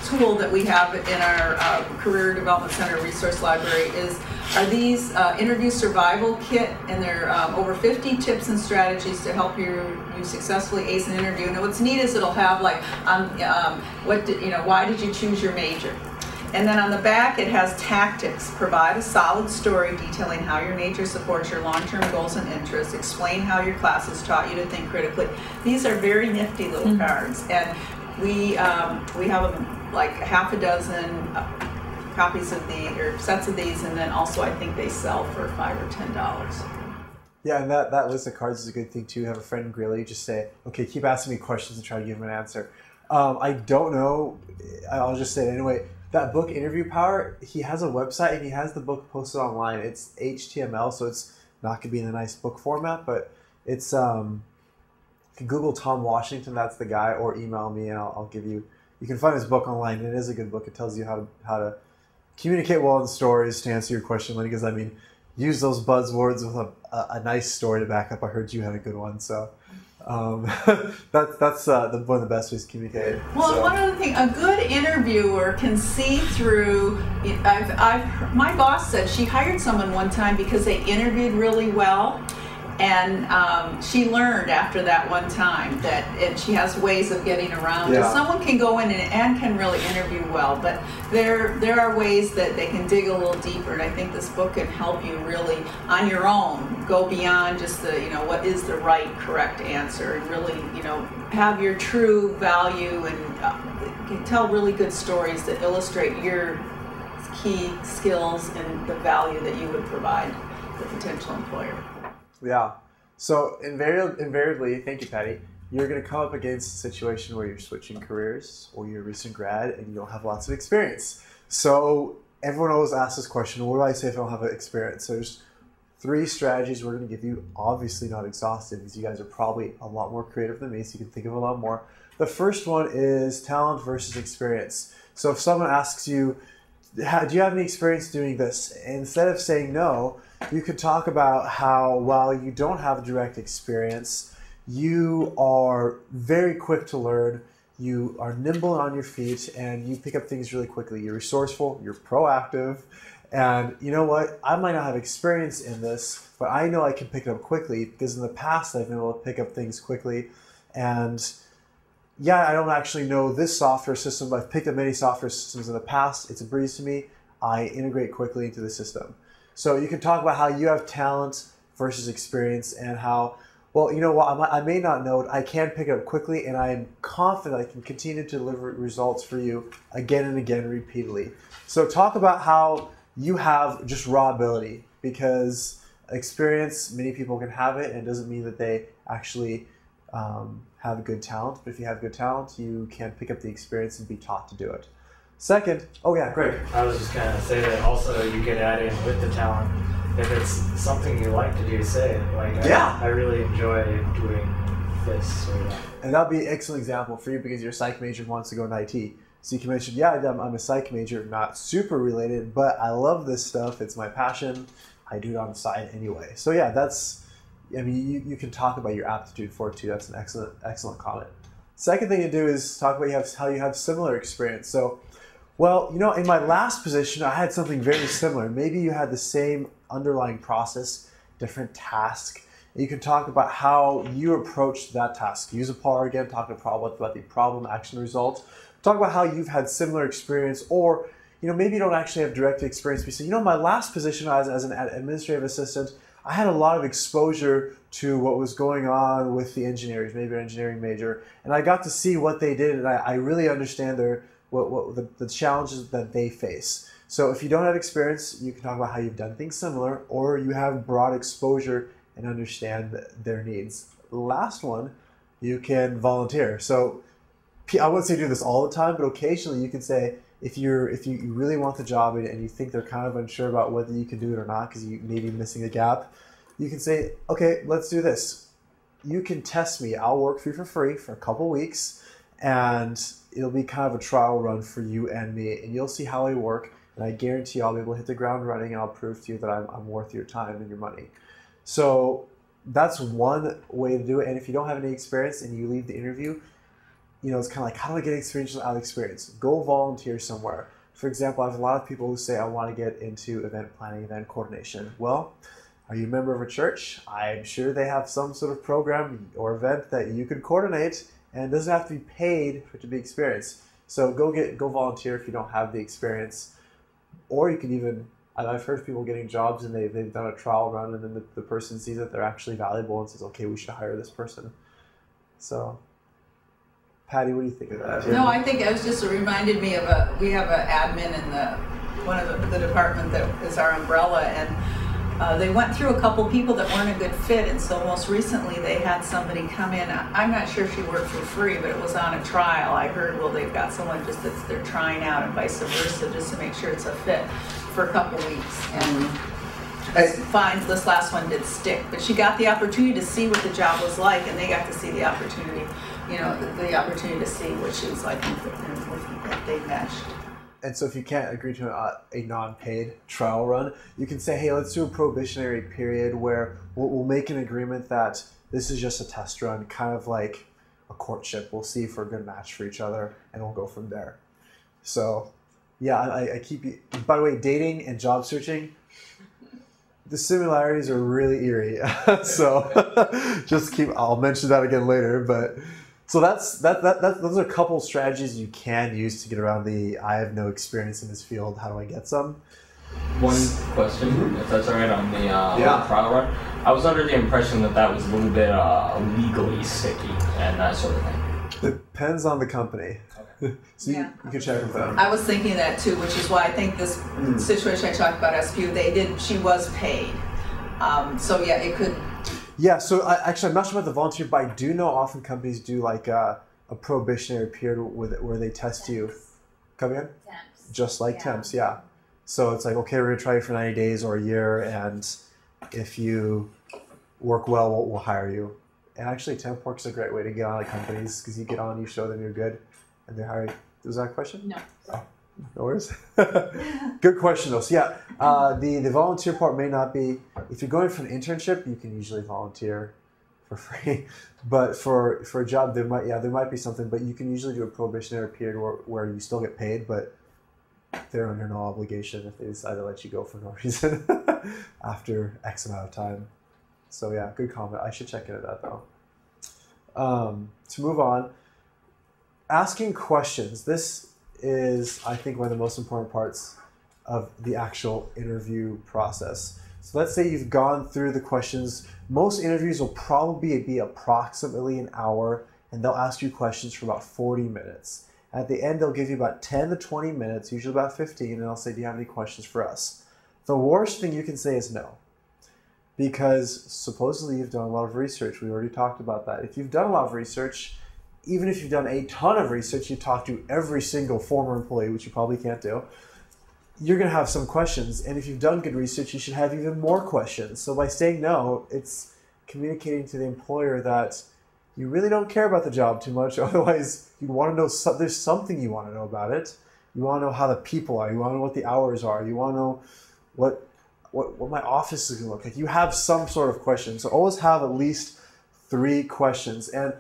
tool that we have in our Career Development Center Resource Library are these interview survival kit, and they're over 50 tips and strategies to help you successfully ace an interview. And what's neat is it'll have like, why did you choose your major? And then on the back, it has tactics. Provide a solid story detailing how your major supports your long-term goals and interests. Explain how your classes taught you to think critically. These are very nifty little cards, and we have like half a dozen copies of or sets of these, and then also I think they sell for $5 or $10. Yeah, and that list of cards is a good thing too. Have a friend grill you, just say, okay, keep asking me questions and try to give them an answer. I don't know. I'll just say it anyway. That book, Interview Power, he has a website and he has the book posted online. It's HTML, so it's not going to be in a nice book format, but it's, you can Google Tom Washington, that's the guy, or email me and I'll give you, you can find his book online, and it is a good book. It tells you how to communicate well in stories to answer your question, because I mean, use those buzzwords with a nice story to back up. I heard you had a good one, so. That's one of the best ways to communicate. Well, one other thing, a good interviewer can see through. My boss said she hired someone one time because they interviewed really well, and she learned after that one time and she has ways of getting around it. Someone can go in and can really interview well, but there are ways that they can dig a little deeper, and I think this book can help you really on your own go beyond just the what is the right correct answer, and really have your true value and tell really good stories that illustrate your key skills and the value that you would provide the potential employer. Yeah. So invariably, thank you, Patty, you're going to come up against a situation where you're switching careers, or you're a recent grad and you don't have lots of experience. So everyone always asks this question, what do I say if I don't have experience? So there's 3 strategies we're going to give you, obviously not exhaustive, because you guys are probably a lot more creative than me, so you can think of a lot more. The first one is talent versus experience. So if someone asks you, do you have any experience doing this? Instead of saying no, you could talk about how, while you don't have direct experience, you are very quick to learn, you are nimble on your feet, and you pick up things really quickly. You're resourceful, you're proactive, and you know what? I might not have experience in this, but I know I can pick it up quickly because in the past I've been able to pick up things quickly. And yeah, I don't actually know this software system, but I've picked up many software systems in the past. It's a breeze to me. I integrate quickly into the system. So you can talk about how you have talent versus experience, and how, well, you know what, I may not know it, I can pick it up quickly, and I am confident I can continue to deliver results for you again and again repeatedly. So talk about how you have just raw ability, because experience, many people can have it, and it doesn't mean that they actually have good talent. But if you have good talent, you can pick up the experience and be taught to do it. Second, oh yeah, Greg. I was just going to say that also you could add in with the talent, if it's something you like to do, say it. Like, I really enjoy doing this or that. And that'll be an excellent example for you, because your psych major wants to go in IT. So you can mention, yeah, I'm a psych major, not super related, but I love this stuff. It's my passion. I do it on the side anyway. So yeah, you can talk about your aptitude for it too. That's an excellent comment. Second thing to do is talk about how you have similar experience. So, well, in my last position, I had something very similar. Maybe you had the same underlying process, different task. You can talk about how you approached that task. Use a PAR again, talk about the problem, action, result. Talk about how you've had similar experience, or maybe you don't actually have direct experience. But you say, my last position as an administrative assistant, I had a lot of exposure to what was going on with the engineers, maybe an engineering major, and I got to see what they did, and I really understand the challenges that they face. So if you don't have experience, you can talk about how you've done things similar, or you have broad exposure and understand their needs. Last one, you can volunteer. So I wouldn't say do this all the time, but occasionally you can say, if you really want the job and you think they're kind of unsure about whether you can do it or not because you may be missing a gap, you can say, okay, let's do this. You can test me. I'll work for you for free for a couple weeks, and it'll be kind of a trial run for you and me, and you'll see how I work, and I guarantee I'll be able to hit the ground running, and I'll prove to you that I'm worth your time and your money. So that's one way to do it, and if you don't have any experience and you leave the interview, it's kind of like, how do I get experience without experience? Go volunteer somewhere. For example, I have a lot of people who say, I want to get into event planning, event coordination. Well, are you a member of a church? I'm sure they have some sort of program or event that you could coordinate, and it doesn't have to be paid for it to be experienced. So go volunteer if you don't have the experience. Or you can even, I've heard of people getting jobs and they've done a trial run, and then the person sees that they're actually valuable and says, okay, we should hire this person. So Patty, what do you think of that? No, I think it was just reminded me of we have an admin in one of the department that is our umbrella, and they went through a couple people that weren't a good fit, and so most recently they had somebody come in. I'm not sure if she worked for free, but it was on a trial. I heard, well, they've got someone just they're trying out and vice versa, just to make sure it's a fit for a couple weeks. And fine, this last one did stick, but she got the opportunity to see what the job was like, and they got to see the opportunity. The opportunity to see what she was like if they meshed. And so if you can't agree to a non-paid trial run, you can say, hey, let's do a probationary period where we'll make an agreement that this is just a test run, kind of like a courtship. We'll see if we're a good match for each other, and we'll go from there. So, yeah, I keep you. By the way, dating and job searching, the similarities are really eerie. So I'll mention that again later, but. So those are a couple strategies you can use to get around the I have no experience in this field, how do I get some? One question, if that's all right, on the trial run. I was under the impression that was a little bit legally sticky and that sort of thing. Depends on the company. Okay. So you can check with them. I was thinking that too, which is why I think this situation I talked about SPU, she was paid. So yeah, it could. Yeah, so I'm not sure about the volunteer, but I do know often companies do like a probationary period where they test you. Come again? Temps. Just like temps, yeah. So it's like, okay, we're going to try you for 90 days or a year, and if you work well, we'll hire you. And actually, temp work's a great way to get on at companies because you get on, you show them you're good, and they hire you. Was that a question? No. Oh. No worries. Good question though. So yeah, the volunteer part may not be, if you're going for an internship, you can usually volunteer for free. But for a job, there might be something, but you can usually do a probationary period where you still get paid, but they're under no obligation if they decide to let you go for no reason after X amount of time. So yeah, good comment. I should check into that though. To move on, asking questions. This is, I think, one of the most important parts of the actual interview process. So let's say you've gone through the questions. Most interviews will probably be approximately an hour, and they'll ask you questions for about 40 minutes. At the end, they'll give you about 10 to 20 minutes, usually about 15, and they'll say, do you have any questions for us? The worst thing you can say is no, because supposedly you've done a lot of research. We already talked about that. If you've done a lot of research, even if you've done a ton of research, you talk to every single former employee, which you probably can't do, you're going to have some questions. And if you've done good research, you should have even more questions. So by saying no, it's communicating to the employer that you really don't care about the job too much. Otherwise, you want to know, there's something you want to know about it. You want to know how the people are. You want to know what the hours are. You want to know what my office is going to look like. You have some sort of question. So always have at least 3 questions. And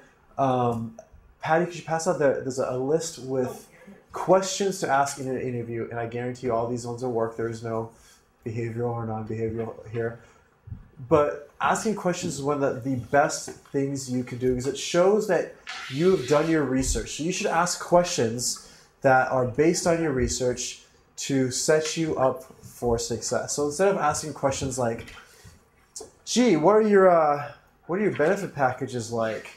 Patty, could you pass out there's a list with questions to ask in an interview, and I guarantee you all these ones will work. There is no behavioral or non-behavioral here. But asking questions is one of the best things you can do because it shows that you've done your research. So you should ask questions that are based on your research to set you up for success. So instead of asking questions like, gee, what are your benefit packages like?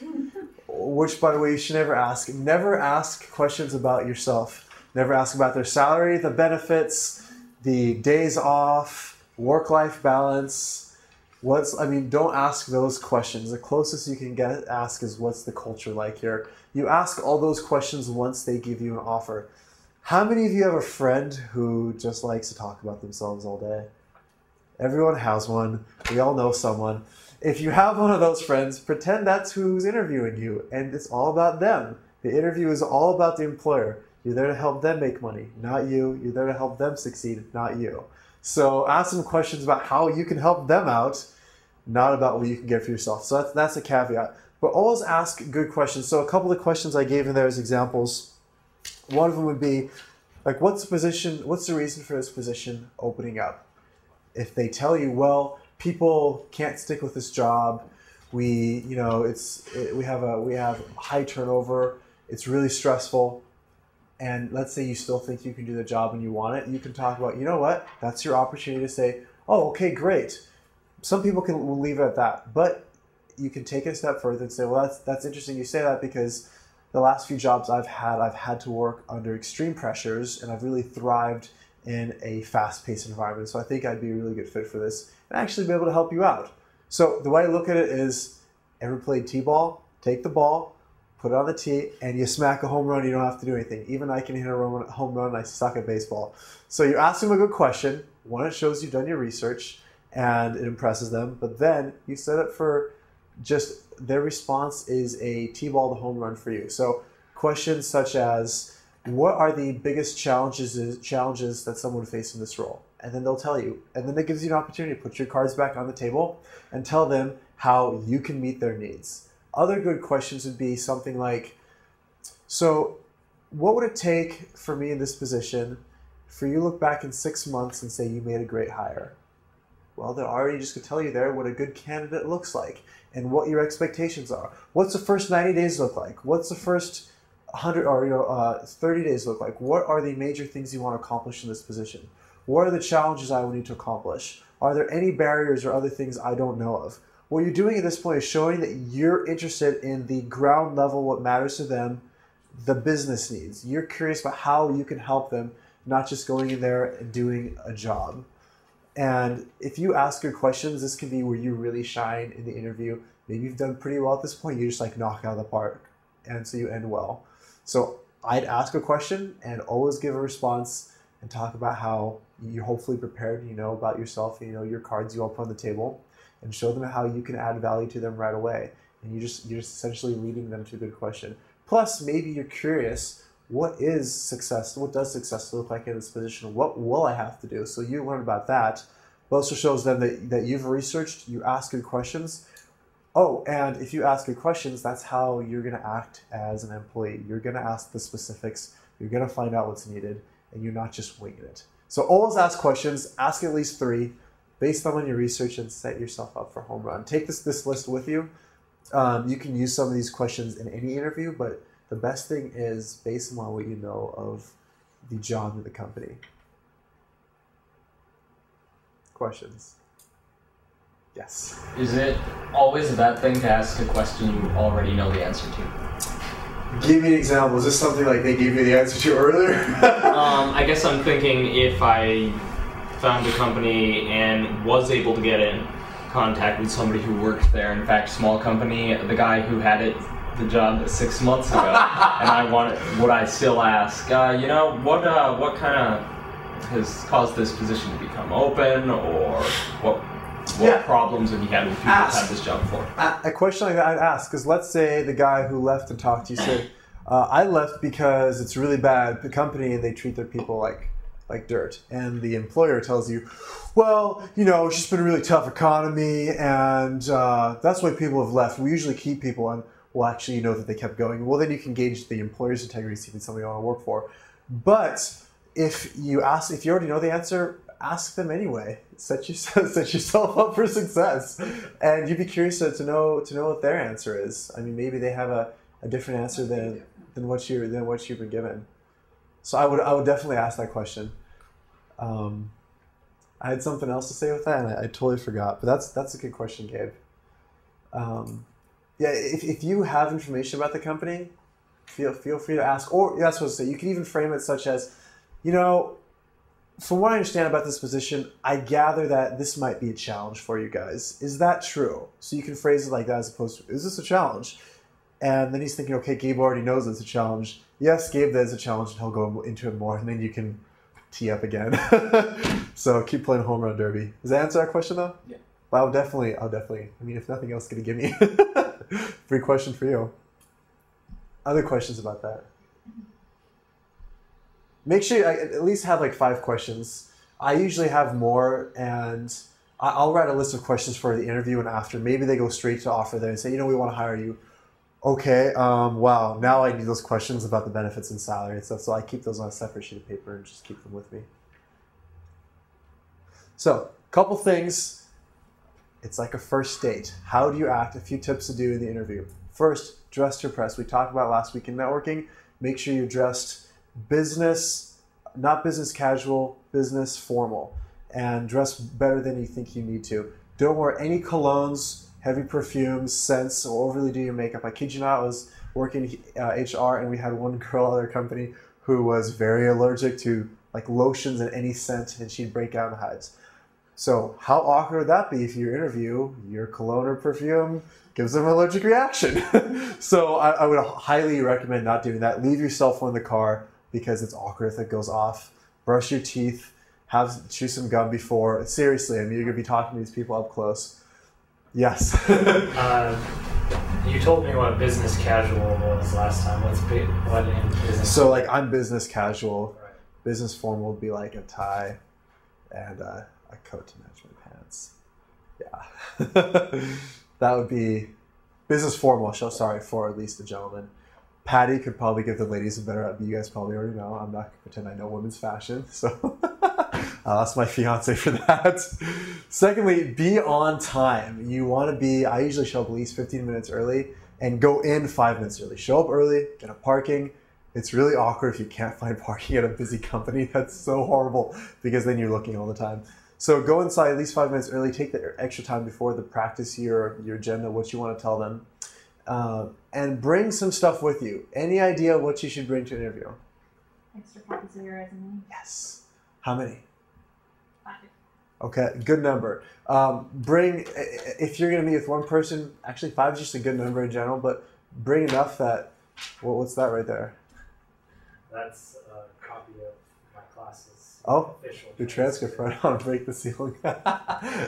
Which, by the way, you should never ask. Never ask questions about yourself. Never ask about their salary, the benefits, the days off, work-life balance. Don't ask those questions. The closest you can ask is what's the culture like here. You ask all those questions once they give you an offer. How many of you have a friend who just likes to talk about themselves all day? Everyone has one. We all know someone. If you have one of those friends, pretend that's who's interviewing you, and it's all about them. The interview is all about the employer. You're there to help them make money, not you. You're there to help them succeed, not you. So ask them questions about how you can help them out, not about what you can get for yourself. So that's a caveat. But always ask good questions. So a couple of questions I gave in there as examples. One of them would be, like, what's the reason for this position opening up? If they tell you, well, people can't stick with this job, we have high turnover, it's really stressful, and let's say you still think you can do the job and you want it, you can talk about, you know what, that's your opportunity to say, oh, okay, great. Some people will leave it at that, but you can take it a step further and say, well, that's interesting you say that, because the last few jobs I've had to work under extreme pressures, and I've really thrived in a fast-paced environment. So I think I'd be a really good fit for this and actually be able to help you out. So the way I look at it is, ever played t-ball? Take the ball, put it on the tee, and you smack a home run. You don't have to do anything. Even I can hit a home run, and I suck at baseball. So you ask them a good question. One, it shows you've done your research and it impresses them. But then you set it for just their response is a t-ball to home run for you. So questions such as, what are the biggest challenges that someone would face in this role? And then they'll tell you. And then it gives you an opportunity to put your cards back on the table and tell them how you can meet their needs. Other good questions would be something like, so what would it take for me in this position for you to look back in 6 months and say you made a great hire? Well, they're already just going to tell you there what a good candidate looks like and what your expectations are. What's the first 90 days look like? What's the first 30 days look like? What are the major things you want to accomplish in this position? What are the challenges I will need to accomplish? Are there any barriers or other things I don't know of? What you're doing at this point is showing that you're interested in the ground level, what matters to them, the business needs. You're curious about how you can help them, not just going in there and doing a job. And if you ask good questions, this can be where you really shine in the interview. Maybe you've done pretty well at this point. You just like knock it out of the park, and so you end well. So I'd ask a question and always give a response and talk about how you're hopefully prepared, you know about yourself, you know your cards you all put on the table, and show them how you can add value to them right away. And you're just essentially leading them to a good question. Plus, maybe you're curious, what is success? What does success look like in this position? What will I have to do? So you learn about that. It also shows them that you've researched, you ask good questions. Oh, and if you ask good questions, that's how you're going to act as an employee. You're going to ask the specifics. You're going to find out what's needed, and you're not just winging it. So always ask questions. Ask at least 3 based on your research, and set yourself up for a home run. Take this list with you. You can use some of these questions in any interview, but the best thing is based on what you know of the job and the company. Questions? Yes. Is it always a bad thing to ask a question you already know the answer to? Give me an example. Is this something like they gave you the answer to earlier? I guess I'm thinking if I found a company and was able to get in contact with somebody who worked there, in fact, small company, the guy who had the job 6 months ago, and would I still ask, what kind of has caused this position to become open, or what problems have you had with people who've had this job before? A question like that I'd ask, because let's say the guy who left and talked to you said, I left because it's really bad, the company, and they treat their people like dirt. And the employer tells you, well, it's just been a really tough economy, and that's why people have left. We usually keep people, and well, actually, you know that they kept going. Well, then you can gauge the employer's integrity, see if it's something you want to work for. But if you already know the answer, ask them anyway. Set yourself up for success, and you'd be curious to know what their answer is. I mean, maybe they have a different answer than what you've been given. So I would definitely ask that question. I had something else to say with that, and I totally forgot. But that's a good question, Gabe. Yeah, if you have information about the company, feel free to ask. Or that's what I was saying. You can even frame it such as, you know, from what I understand about this position, I gather that this might be a challenge for you guys. Is that true? So you can phrase it like that as opposed to, is this a challenge? And then he's thinking, okay, Gabe already knows it's a challenge. Yes, Gabe, that is a challenge, and he'll go into it more, and then you can tee up again. So keep playing home run derby. Does that answer that question though? Yeah. But I'll definitely, I mean, if nothing else, gonna give me free question for you. Other questions about that? Make sure you at least have like 5 questions. I usually have more, and I'll write a list of questions for the interview and after. Maybe they go straight to offer there and say, you know, we want to hire you. Okay, wow, now I need those questions about the benefits and salary and stuff, so I keep those on a separate sheet of paper and just keep them with me. So, couple things. It's like a first date. How do you act? A few tips to do in the interview. First, dress to impress. We talked about last week in networking. Make sure you're dressed business, not business casual, business formal. And dress better than you think you need to. Don't wear any colognes, heavy perfumes, scents, or overly do your makeup. I kid you not, I was working HR, and we had one girl at our company who was very allergic to like lotions and any scent, and she'd break out in hives. So how awkward would that be if your interview, your cologne or perfume gives them an allergic reaction? So I would highly recommend not doing that. Leave your cell phone in the car because it's awkward if it goes off. Brush your teeth, chew some gum before. Seriously, I mean, you're gonna be talking to these people up close. Yes. You told me what business casual was last time. What in business? So like I'm business casual. Right. Business formal would be like a tie and a coat to match my pants. Yeah. That would be business formal. Sorry, for at least a gentleman. Patty could probably give the ladies a better, you guys probably already know. I'm not going to pretend I know women's fashion. So I'll ask my fiance for that. Secondly, be on time. You want to be, I usually show up at least 15 minutes early and go in 5 minutes early. Show up early, get a parking. It's really awkward if you can't find parking at a busy company. That's so horrible because then you're looking all the time. So go inside at least 5 minutes early. Take the extra time before to practice your agenda, what you want to tell them. And bring some stuff with you. Any idea what you should bring to an interview? Extra copies of your resume. Yes. How many? 5. Okay, good number. Bring, if you're going to meet with one person, actually 5 is just a good number in general, but bring enough that, well, what's that right there? That's a copy of my classes. Oh, your transcript right on, break the ceiling.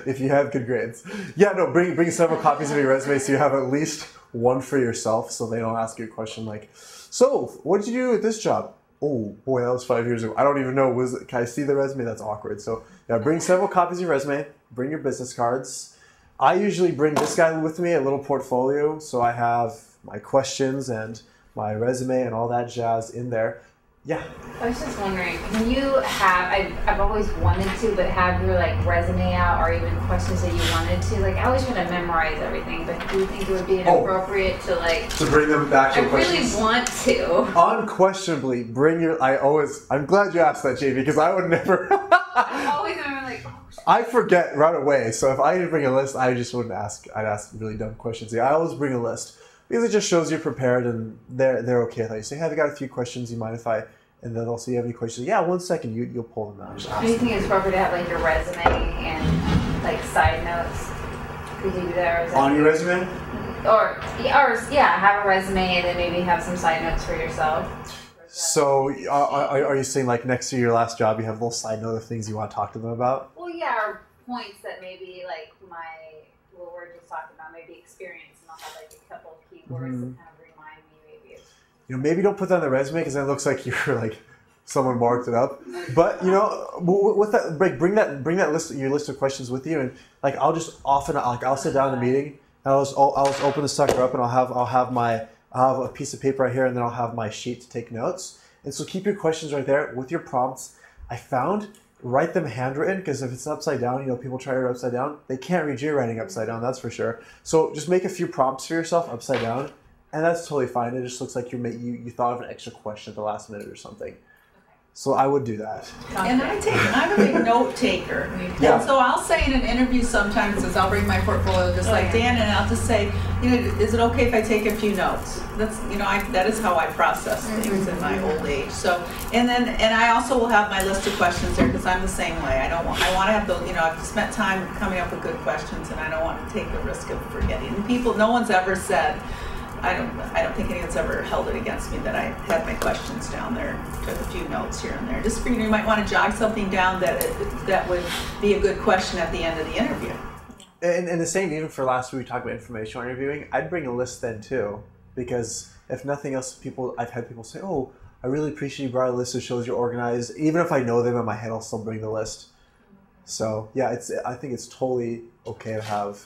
If you have good grades. Yeah, no, bring several copies of your resume so you have at least one for yourself so they don't ask you a question like, so, what did you do at this job? Oh, boy, that was 5 years ago. I don't even know. Can I see the resume? That's awkward. So, yeah, bring several copies of your resume. Bring your business cards. I usually bring this guy with me, a little portfolio, so I have my questions and my resume and all that jazz in there. Yeah. I was just wondering, can you have, I've always wanted to, but have your like resume out or even questions that you wanted to, like I always try to memorize everything, but do you think it would be inappropriate to like... To bring them back to questions? I really want to. Unquestionably, bring your, I'm glad you asked that, JV, because I would never... I always remember like, oh, I forget right away, so if I didn't bring a list, I just wouldn't ask, I'd ask really dumb questions. Yeah, I always bring a list, because it just shows you're prepared and they're okay with that. You say, hey, I've got a few questions, you mind if I... And then they'll say, you have any questions? Yeah, 1 second, you'll pull them out. Do you think it's appropriate to have like your resume and like side notes? Could you do that? On your resume? Or have a resume and then maybe have some side notes for yourself. So are you saying like next to your last job you have a little side note of things you want to talk to them about? Well, yeah, or points that maybe like what we're just talking about, maybe experience, and I'll have like a couple of keywords that kind of remind me maybe. You know, maybe don't put that on the resume because then it looks like you're like someone marked it up. But you know, with that, bring that list, your list of questions with you, and like I'll sit down in the meeting and I'll just open the sucker up and I'll have a piece of paper right here and then I'll have my sheet to take notes. And so keep your questions right there with your prompts. I found write them handwritten because if it's upside down, you know, people try to write upside down, they can't read your writing upside down. That's for sure. So just make a few prompts for yourself upside down. And that's totally fine. It just looks like you thought of an extra question at the last minute or something. Okay. So I would do that. And I'm a big note taker. Yeah. And so I'll say in an interview sometimes is I'll bring my portfolio just like Dan, and I'll just say, is it okay if I take a few notes? That's, that is how I process things in my old age. So, and I also will have my list of questions there because I'm the same way. I want to have those, I've spent time coming up with good questions, and I don't want to take the risk of forgetting. And no one's ever said, I don't think anyone's ever held it against me that I had my questions down there, took a few notes here and there. Just for you might want to jog something down that would be a good question at the end of the interview. And the same, even for last week we talked about informational interviewing, I'd bring a list then too, because if nothing else, I've had people say, oh, I really appreciate you brought a list that shows you're organized. Even if I know them in my head, I'll still bring the list. So yeah, I think it's totally okay to have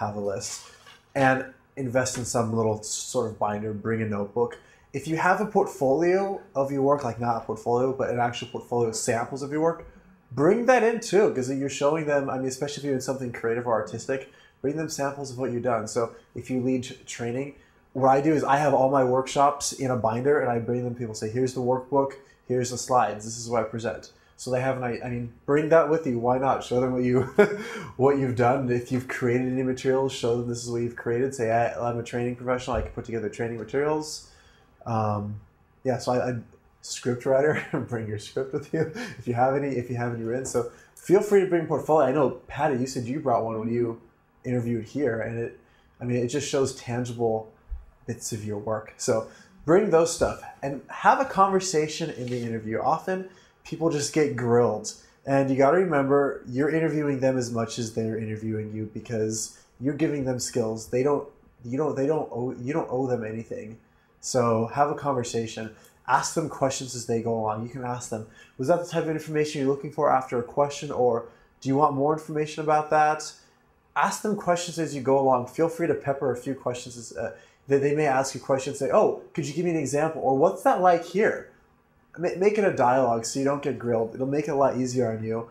a list. And invest in some little sort of binder, bring a notebook. If you have a portfolio of your work, like not a portfolio, but an actual portfolio of samples of your work, bring that in too, because you're showing them, especially if you're doing something creative or artistic, bring them samples of what you've done. So if you lead training, what I do is I have all my workshops in a binder and I bring them, people say, here's the workbook, here's the slides, this is what I present. So they have bring that with you. Why not? Show them what you've done. If you've created any materials, show them this is what you've created. Say, I'm a training professional. I can put together training materials. So I script writer. Bring your script with you if you have any written. So feel free to bring a portfolio. I know, Patty, you said you brought one when you interviewed here, and it just shows tangible bits of your work. So bring those stuff and have a conversation in the interview. Often people just get grilled, and you got to remember you're interviewing them as much as they're interviewing you, because you're giving them skills. You don't owe them anything. So have a conversation. Ask them questions as they go along. You can ask them, was that the type of information you're looking for after a question, or do you want more information about that? Ask them questions as you go along. Feel free to pepper a few questions that they may ask you questions. Say, oh, could you give me an example? Or what's that like here? Make it a dialogue so you don't get grilled. It'll make it a lot easier on you.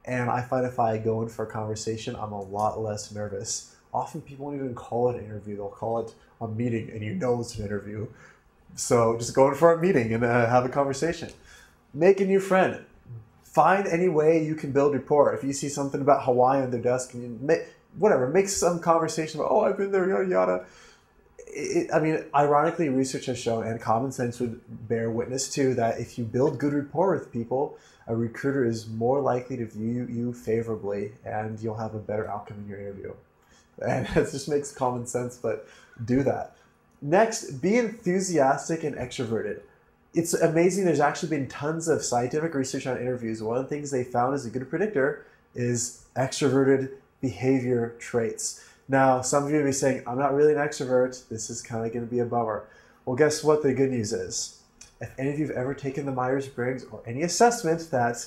And I find if I go in for a conversation, I'm a lot less nervous. Often people won't even call it an interview. They'll call it a meeting, and it's an interview. So just go in for a meeting and have a conversation. Make a new friend. Find any way you can build rapport. If you see something about Hawaii on their desk, make some conversation about, oh, I've been there, yada, yada. Ironically, research has shown, and common sense would bear witness to, that if you build good rapport with people, a recruiter is more likely to view you favorably, and you'll have a better outcome in your interview. And it just makes common sense, but do that. Next, be enthusiastic and extroverted. It's amazing. There's actually been tons of scientific research on interviews. One of the things they found is a good predictor is extroverted behavior traits. Now, some of you may be saying, I'm not really an extrovert. This is kind of going to be a bummer. Well, guess what the good news is? If any of you have ever taken the Myers-Briggs or any assessment that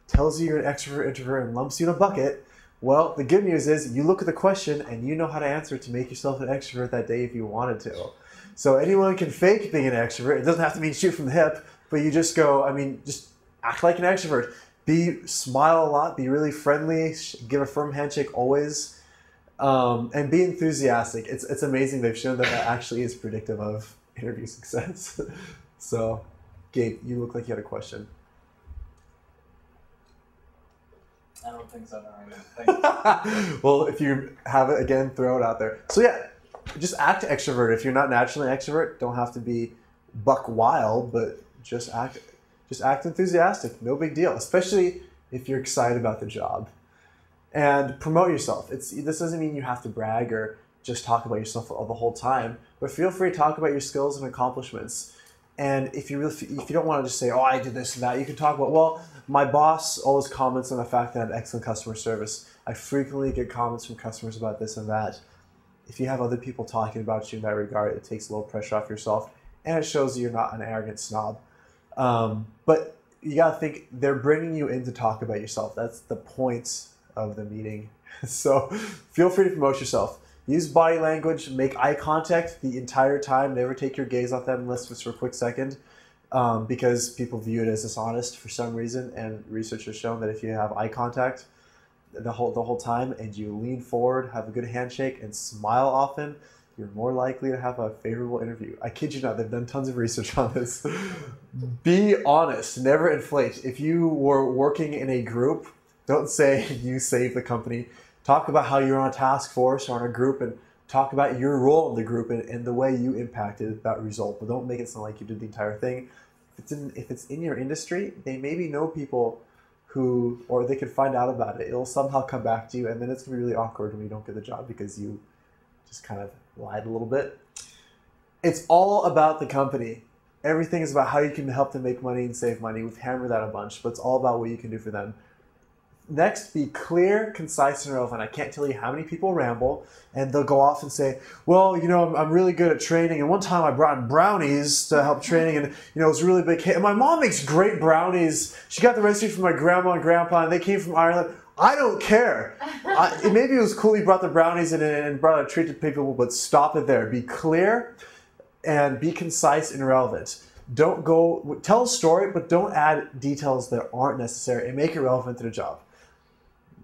tells you you're an extrovert, introvert, and lumps you in a bucket, well, the good news is you look at the question and you know how to answer to make yourself an extrovert that day if you wanted to. So anyone can fake being an extrovert. It doesn't have to mean shoot from the hip, but you just go, just act like an extrovert. Smile a lot, be really friendly, give a firm handshake always. And be enthusiastic. It's amazing. They've shown that actually is predictive of interview success. So, Gabe, you look like you had a question. I don't think so. No, Well, if you have it, again, throw it out there. So yeah, just act extrovert. If you're not naturally an extrovert, don't have to be buck wild, but just act enthusiastic. No big deal, especially if you're excited about the job. And promote yourself. This doesn't mean you have to brag or just talk about yourself the whole time, but feel free to talk about your skills and accomplishments. And if you don't want to just say, oh, I did this and that, you can talk about, well, my boss always comments on the fact that I have excellent customer service. I frequently get comments from customers about this and that. If you have other people talking about you in that regard, it takes a little pressure off yourself, and it shows that you're not an arrogant snob. But you gotta think, they're bringing you in to talk about yourself. That's the point of the meeting. So feel free to promote yourself. Use body language, make eye contact the entire time. Never take your gaze off them unless it's for a quick second, because people view it as dishonest for some reason. And research has shown that if you have eye contact the whole time and you lean forward, have a good handshake, and smile often, you're more likely to have a favorable interview. I kid you not, they've done tons of research on this. Be honest, never inflate. If you were working in a group, don't say you saved the company. Talk about how you're on a task force or on a group, and talk about your role in the group and the way you impacted that result. But don't make it sound like you did the entire thing. If it's in your industry, they maybe know people who, or they could find out about it. It'll somehow come back to you, and then it's going to be really awkward when you don't get the job because you just kind of lied a little bit. It's all about the company. Everything is about how you can help them make money and save money. We've hammered that a bunch, but it's all about what you can do for them. Next, be clear, concise, and relevant. I can't tell you how many people ramble, and they'll go off and say, well, you know, I'm really good at training, and one time I brought in brownies to help training, and, you know, it was a really big hit. And my mom makes great brownies. She got the recipe from my grandma and grandpa, and they came from Ireland. I don't care. Maybe it was cool you brought the brownies in and brought a treat to people, but stop it there. Be clear and be concise and relevant. Don't go, tell a story, but don't add details that aren't necessary, and make it relevant to the job.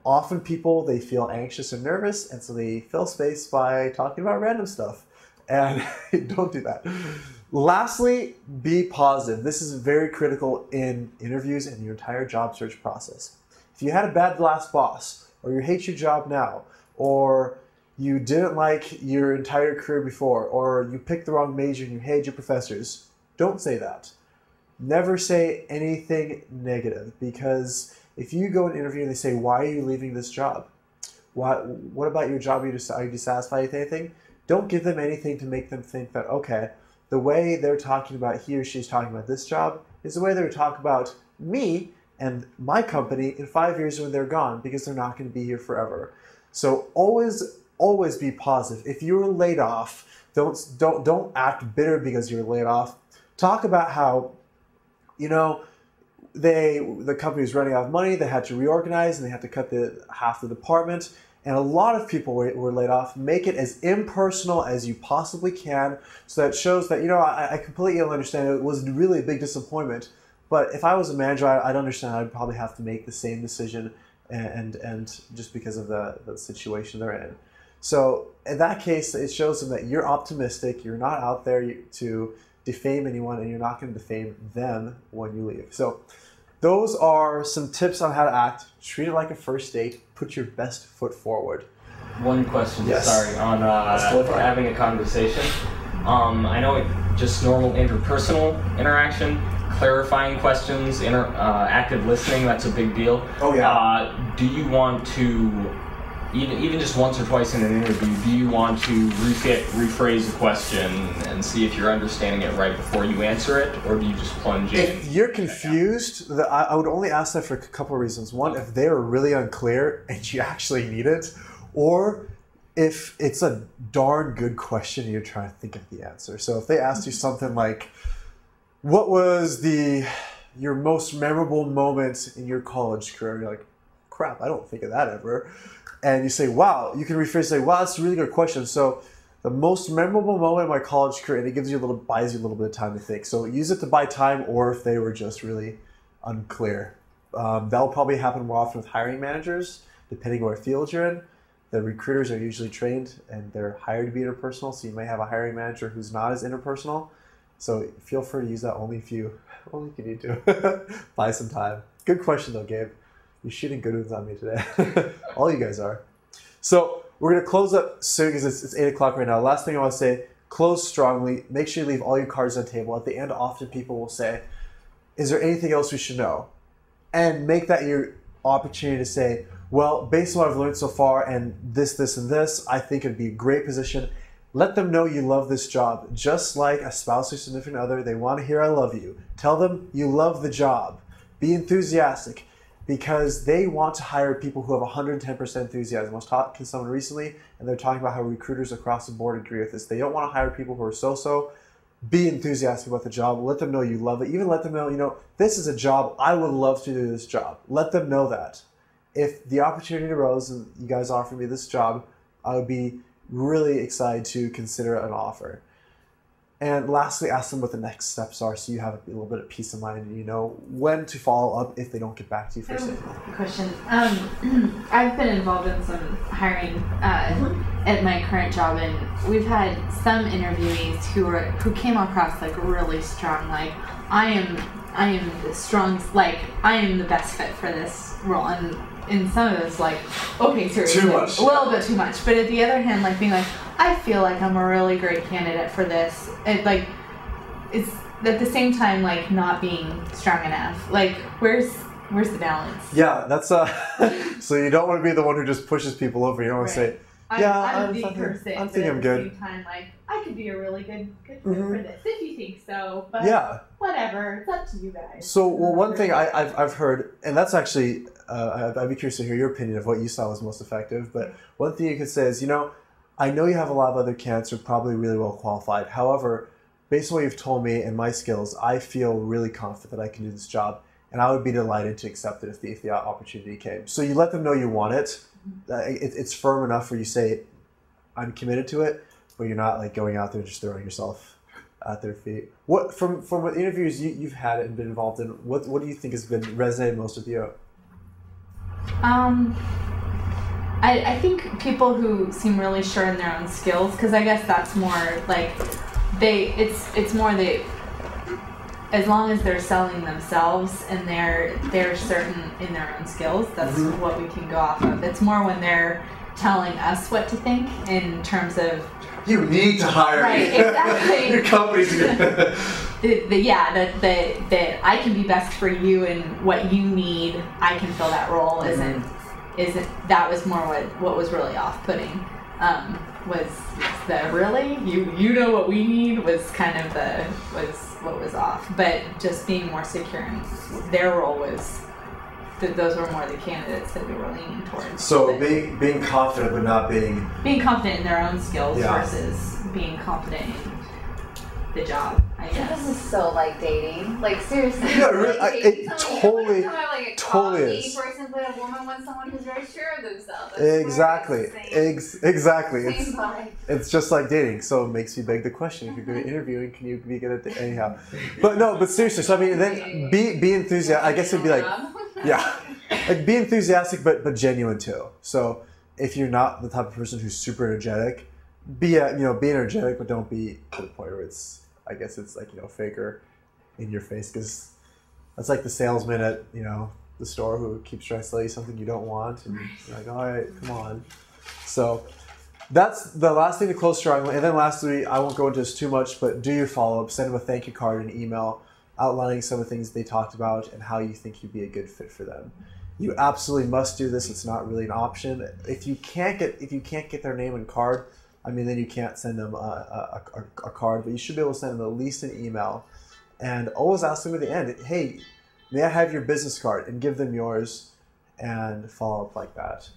Often people, they feel anxious and nervous, and so they fill space by talking about random stuff. And don't do that. Lastly, be positive. This is very critical in interviews and your entire job search process. If you had a bad last boss, or you hate your job now, or you didn't like your entire career before, or you picked the wrong major and you hate your professors, don't say that. Never say anything negative, because if you go and interview and they say, why are you leaving this job? What about your job? Are you dissatisfied with anything? Don't give them anything to make them think that, okay, the way they're talking about, he or she's talking about this job is the way they're talking about me and my company in 5 years when they're gone, because they're not going to be here forever. So always be positive. If you were laid off, don't act bitter because you were laid off. Talk about how, you know, the company was running out of money, they had to reorganize, and they had to cut half the department, and a lot of people were laid off. Make it as impersonal as you possibly can, so that shows that, you know, I completely understand it was really a big disappointment, but if I was a manager, I'd understand I'd probably have to make the same decision, and just because of the situation they're in. So in that case, it shows them that you're optimistic, you're not out there to defame anyone, and you're not going to defame them when you leave. So those are some tips on how to act. Treat it like a first date. Put your best foot forward. One question, yes. Sorry, on having a conversation. I know just normal interpersonal interaction, clarifying questions, active listening, that's a big deal. Oh yeah. Do you want to, even just once or twice in an interview, do you want to rephrase a question and see if you're understanding it right before you answer it, or do you just plunge in? If you're confused, I would only ask that for a couple of reasons. One, if they were really unclear and you actually need it, or if it's a darn good question and you're trying to think of the answer. So if they asked you something like, what was your most memorable moment in your college career? You're like, crap, I don't think of that ever. And you say, wow, you can rephrase, say, wow, that's a really good question. So the most memorable moment in my college career, and it buys you a little bit of time to think. So use it to buy time, or if they were just really unclear. That'll probably happen more often with hiring managers, depending on what field you're in. The recruiters are usually trained and they're hired to be interpersonal, so you may have a hiring manager who's not as interpersonal. So feel free to use that only if you need to. Buy some time. Good question though, Gabe. You're shooting good ones on me today. All you guys are. So we're going to close up soon because it's 8 o'clock right now. Last thing I want to say, close strongly. Make sure you leave all your cards on the table. At the end, often people will say, is there anything else we should know? And make that your opportunity to say, well, based on what I've learned so far and this, and this, I think it'd be a great position. Let them know you love this job. Just like a spouse or significant other, they want to hear I love you. Tell them you love the job. Be enthusiastic, because they want to hire people who have 110% enthusiasm. I was talking to someone recently, and they're talking about how recruiters across the board agree with this. They don't want to hire people who are so-so. Be enthusiastic about the job. Let them know you love it. Even let them know, you know, this is a job. I would love to do this job. Let them know that. If the opportunity arose and you guys offer me this job, I would be really excited to consider an offer. And lastly, ask them what the next steps are so you have a little bit of peace of mind and you know when to follow up if they don't get back to you first. Good question. I've been involved in some hiring at my current job, and we've had some interviewees who came across like really strong, like I am the strongest, like I am the best fit for this role, and some of it's like, okay, seriously, too much. A little bit too much. But at the other hand, like being like, I feel like I'm a really great candidate for this. It like, it's at the same time like not being strong enough. Like, where's the balance? Yeah, that's so you don't want to be the one who just pushes people over. You don't want to say, yeah, I'm a big person. I'm thinking I'm good. At the same time, like I could be a really good fit for this if you think so. But yeah, whatever, it's up to you guys. So, well, one thing I've heard, and that's actually, I'd be curious to hear your opinion of what you saw was most effective. But one thing you could say is, you know, I know you have a lot of other candidates who are probably really well qualified. However, based on what you've told me and my skills, I feel really confident that I can do this job, and I would be delighted to accept it if the opportunity came. So you let them know you want it. It's firm enough where you say, I'm committed to it, but you're not like going out there and just throwing yourself at their feet. What from what interviews you've had and been involved in, what do you think has been resonated most with you? I think people who seem really sure in their own skills, because I guess that's more like it's more they, as long as they're selling themselves and they're certain in their own skills, that's what we can go off of. It's more when they're telling us what to think in terms of, you need to hire me. Right, exactly. Your company's good. that I can be best for you and what you need, I can fill that role. Isn't that was more what was really off-putting. Was the really you know what we need was kind of what was off. But just being more secure in their role was. Those were more the candidates that we were leaning towards. So being confident, but not being confident in their own skills versus being confident in the job. I guess this is so like dating. Like seriously, yeah, really, it totally is. Person, but a woman wants someone who's very sure of themselves. Exactly. Exactly. Same It's just like dating. So it makes you beg the question: if you're good at interviewing, can you be good at anyhow? But seriously. So I mean, then be enthusiastic. I guess it'd be like. Yeah, like be enthusiastic, but genuine too. So if you're not the type of person who's super energetic, be energetic, but don't be to the point where I guess it's like faker in your face, because that's like the salesman at the store who keeps trying to sell you something you don't want, and you're like, all right, come on. So that's the last thing to close strongly. And then lastly, I won't go into this too much, but do your follow up. Send them a thank you card and email, outlining some of the things they talked about and how you think you'd be a good fit for them. You absolutely must do this. It's not really an option. If you can't get their name and card, I mean, then you can't send them a card, but you should be able to send them at least an email, and always ask them at the end, hey, may I have your business card, and give them yours, and follow up like that.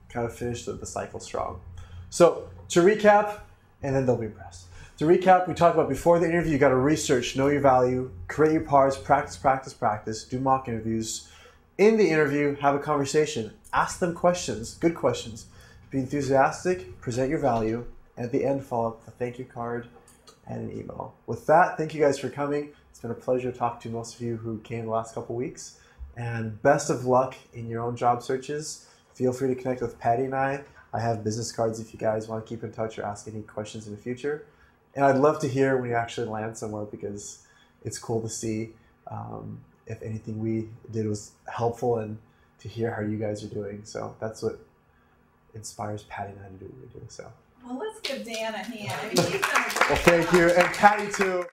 Kind of finish the cycle strong. So to recap, and then they'll be impressed. To recap, we talked about before the interview, you got to research, know your value, create your parts, practice, do mock interviews. In the interview, have a conversation, ask them questions, good questions. Be enthusiastic, present your value, and at the end, follow up with a thank you card and an email. With that, thank you guys for coming. It's been a pleasure to talk to most of you who came the last couple weeks. And best of luck in your own job searches. Feel free to connect with Patty and I. I have business cards if you guys want to keep in touch or ask any questions in the future. And I'd love to hear when you actually land somewhere, because it's cool to see if anything we did was helpful, and to hear how you guys are doing. So that's what inspires Patty and I to do what we do. So. Well, let's give Dan a hand. I mean, he's done a great Well, thank you. And Patty too.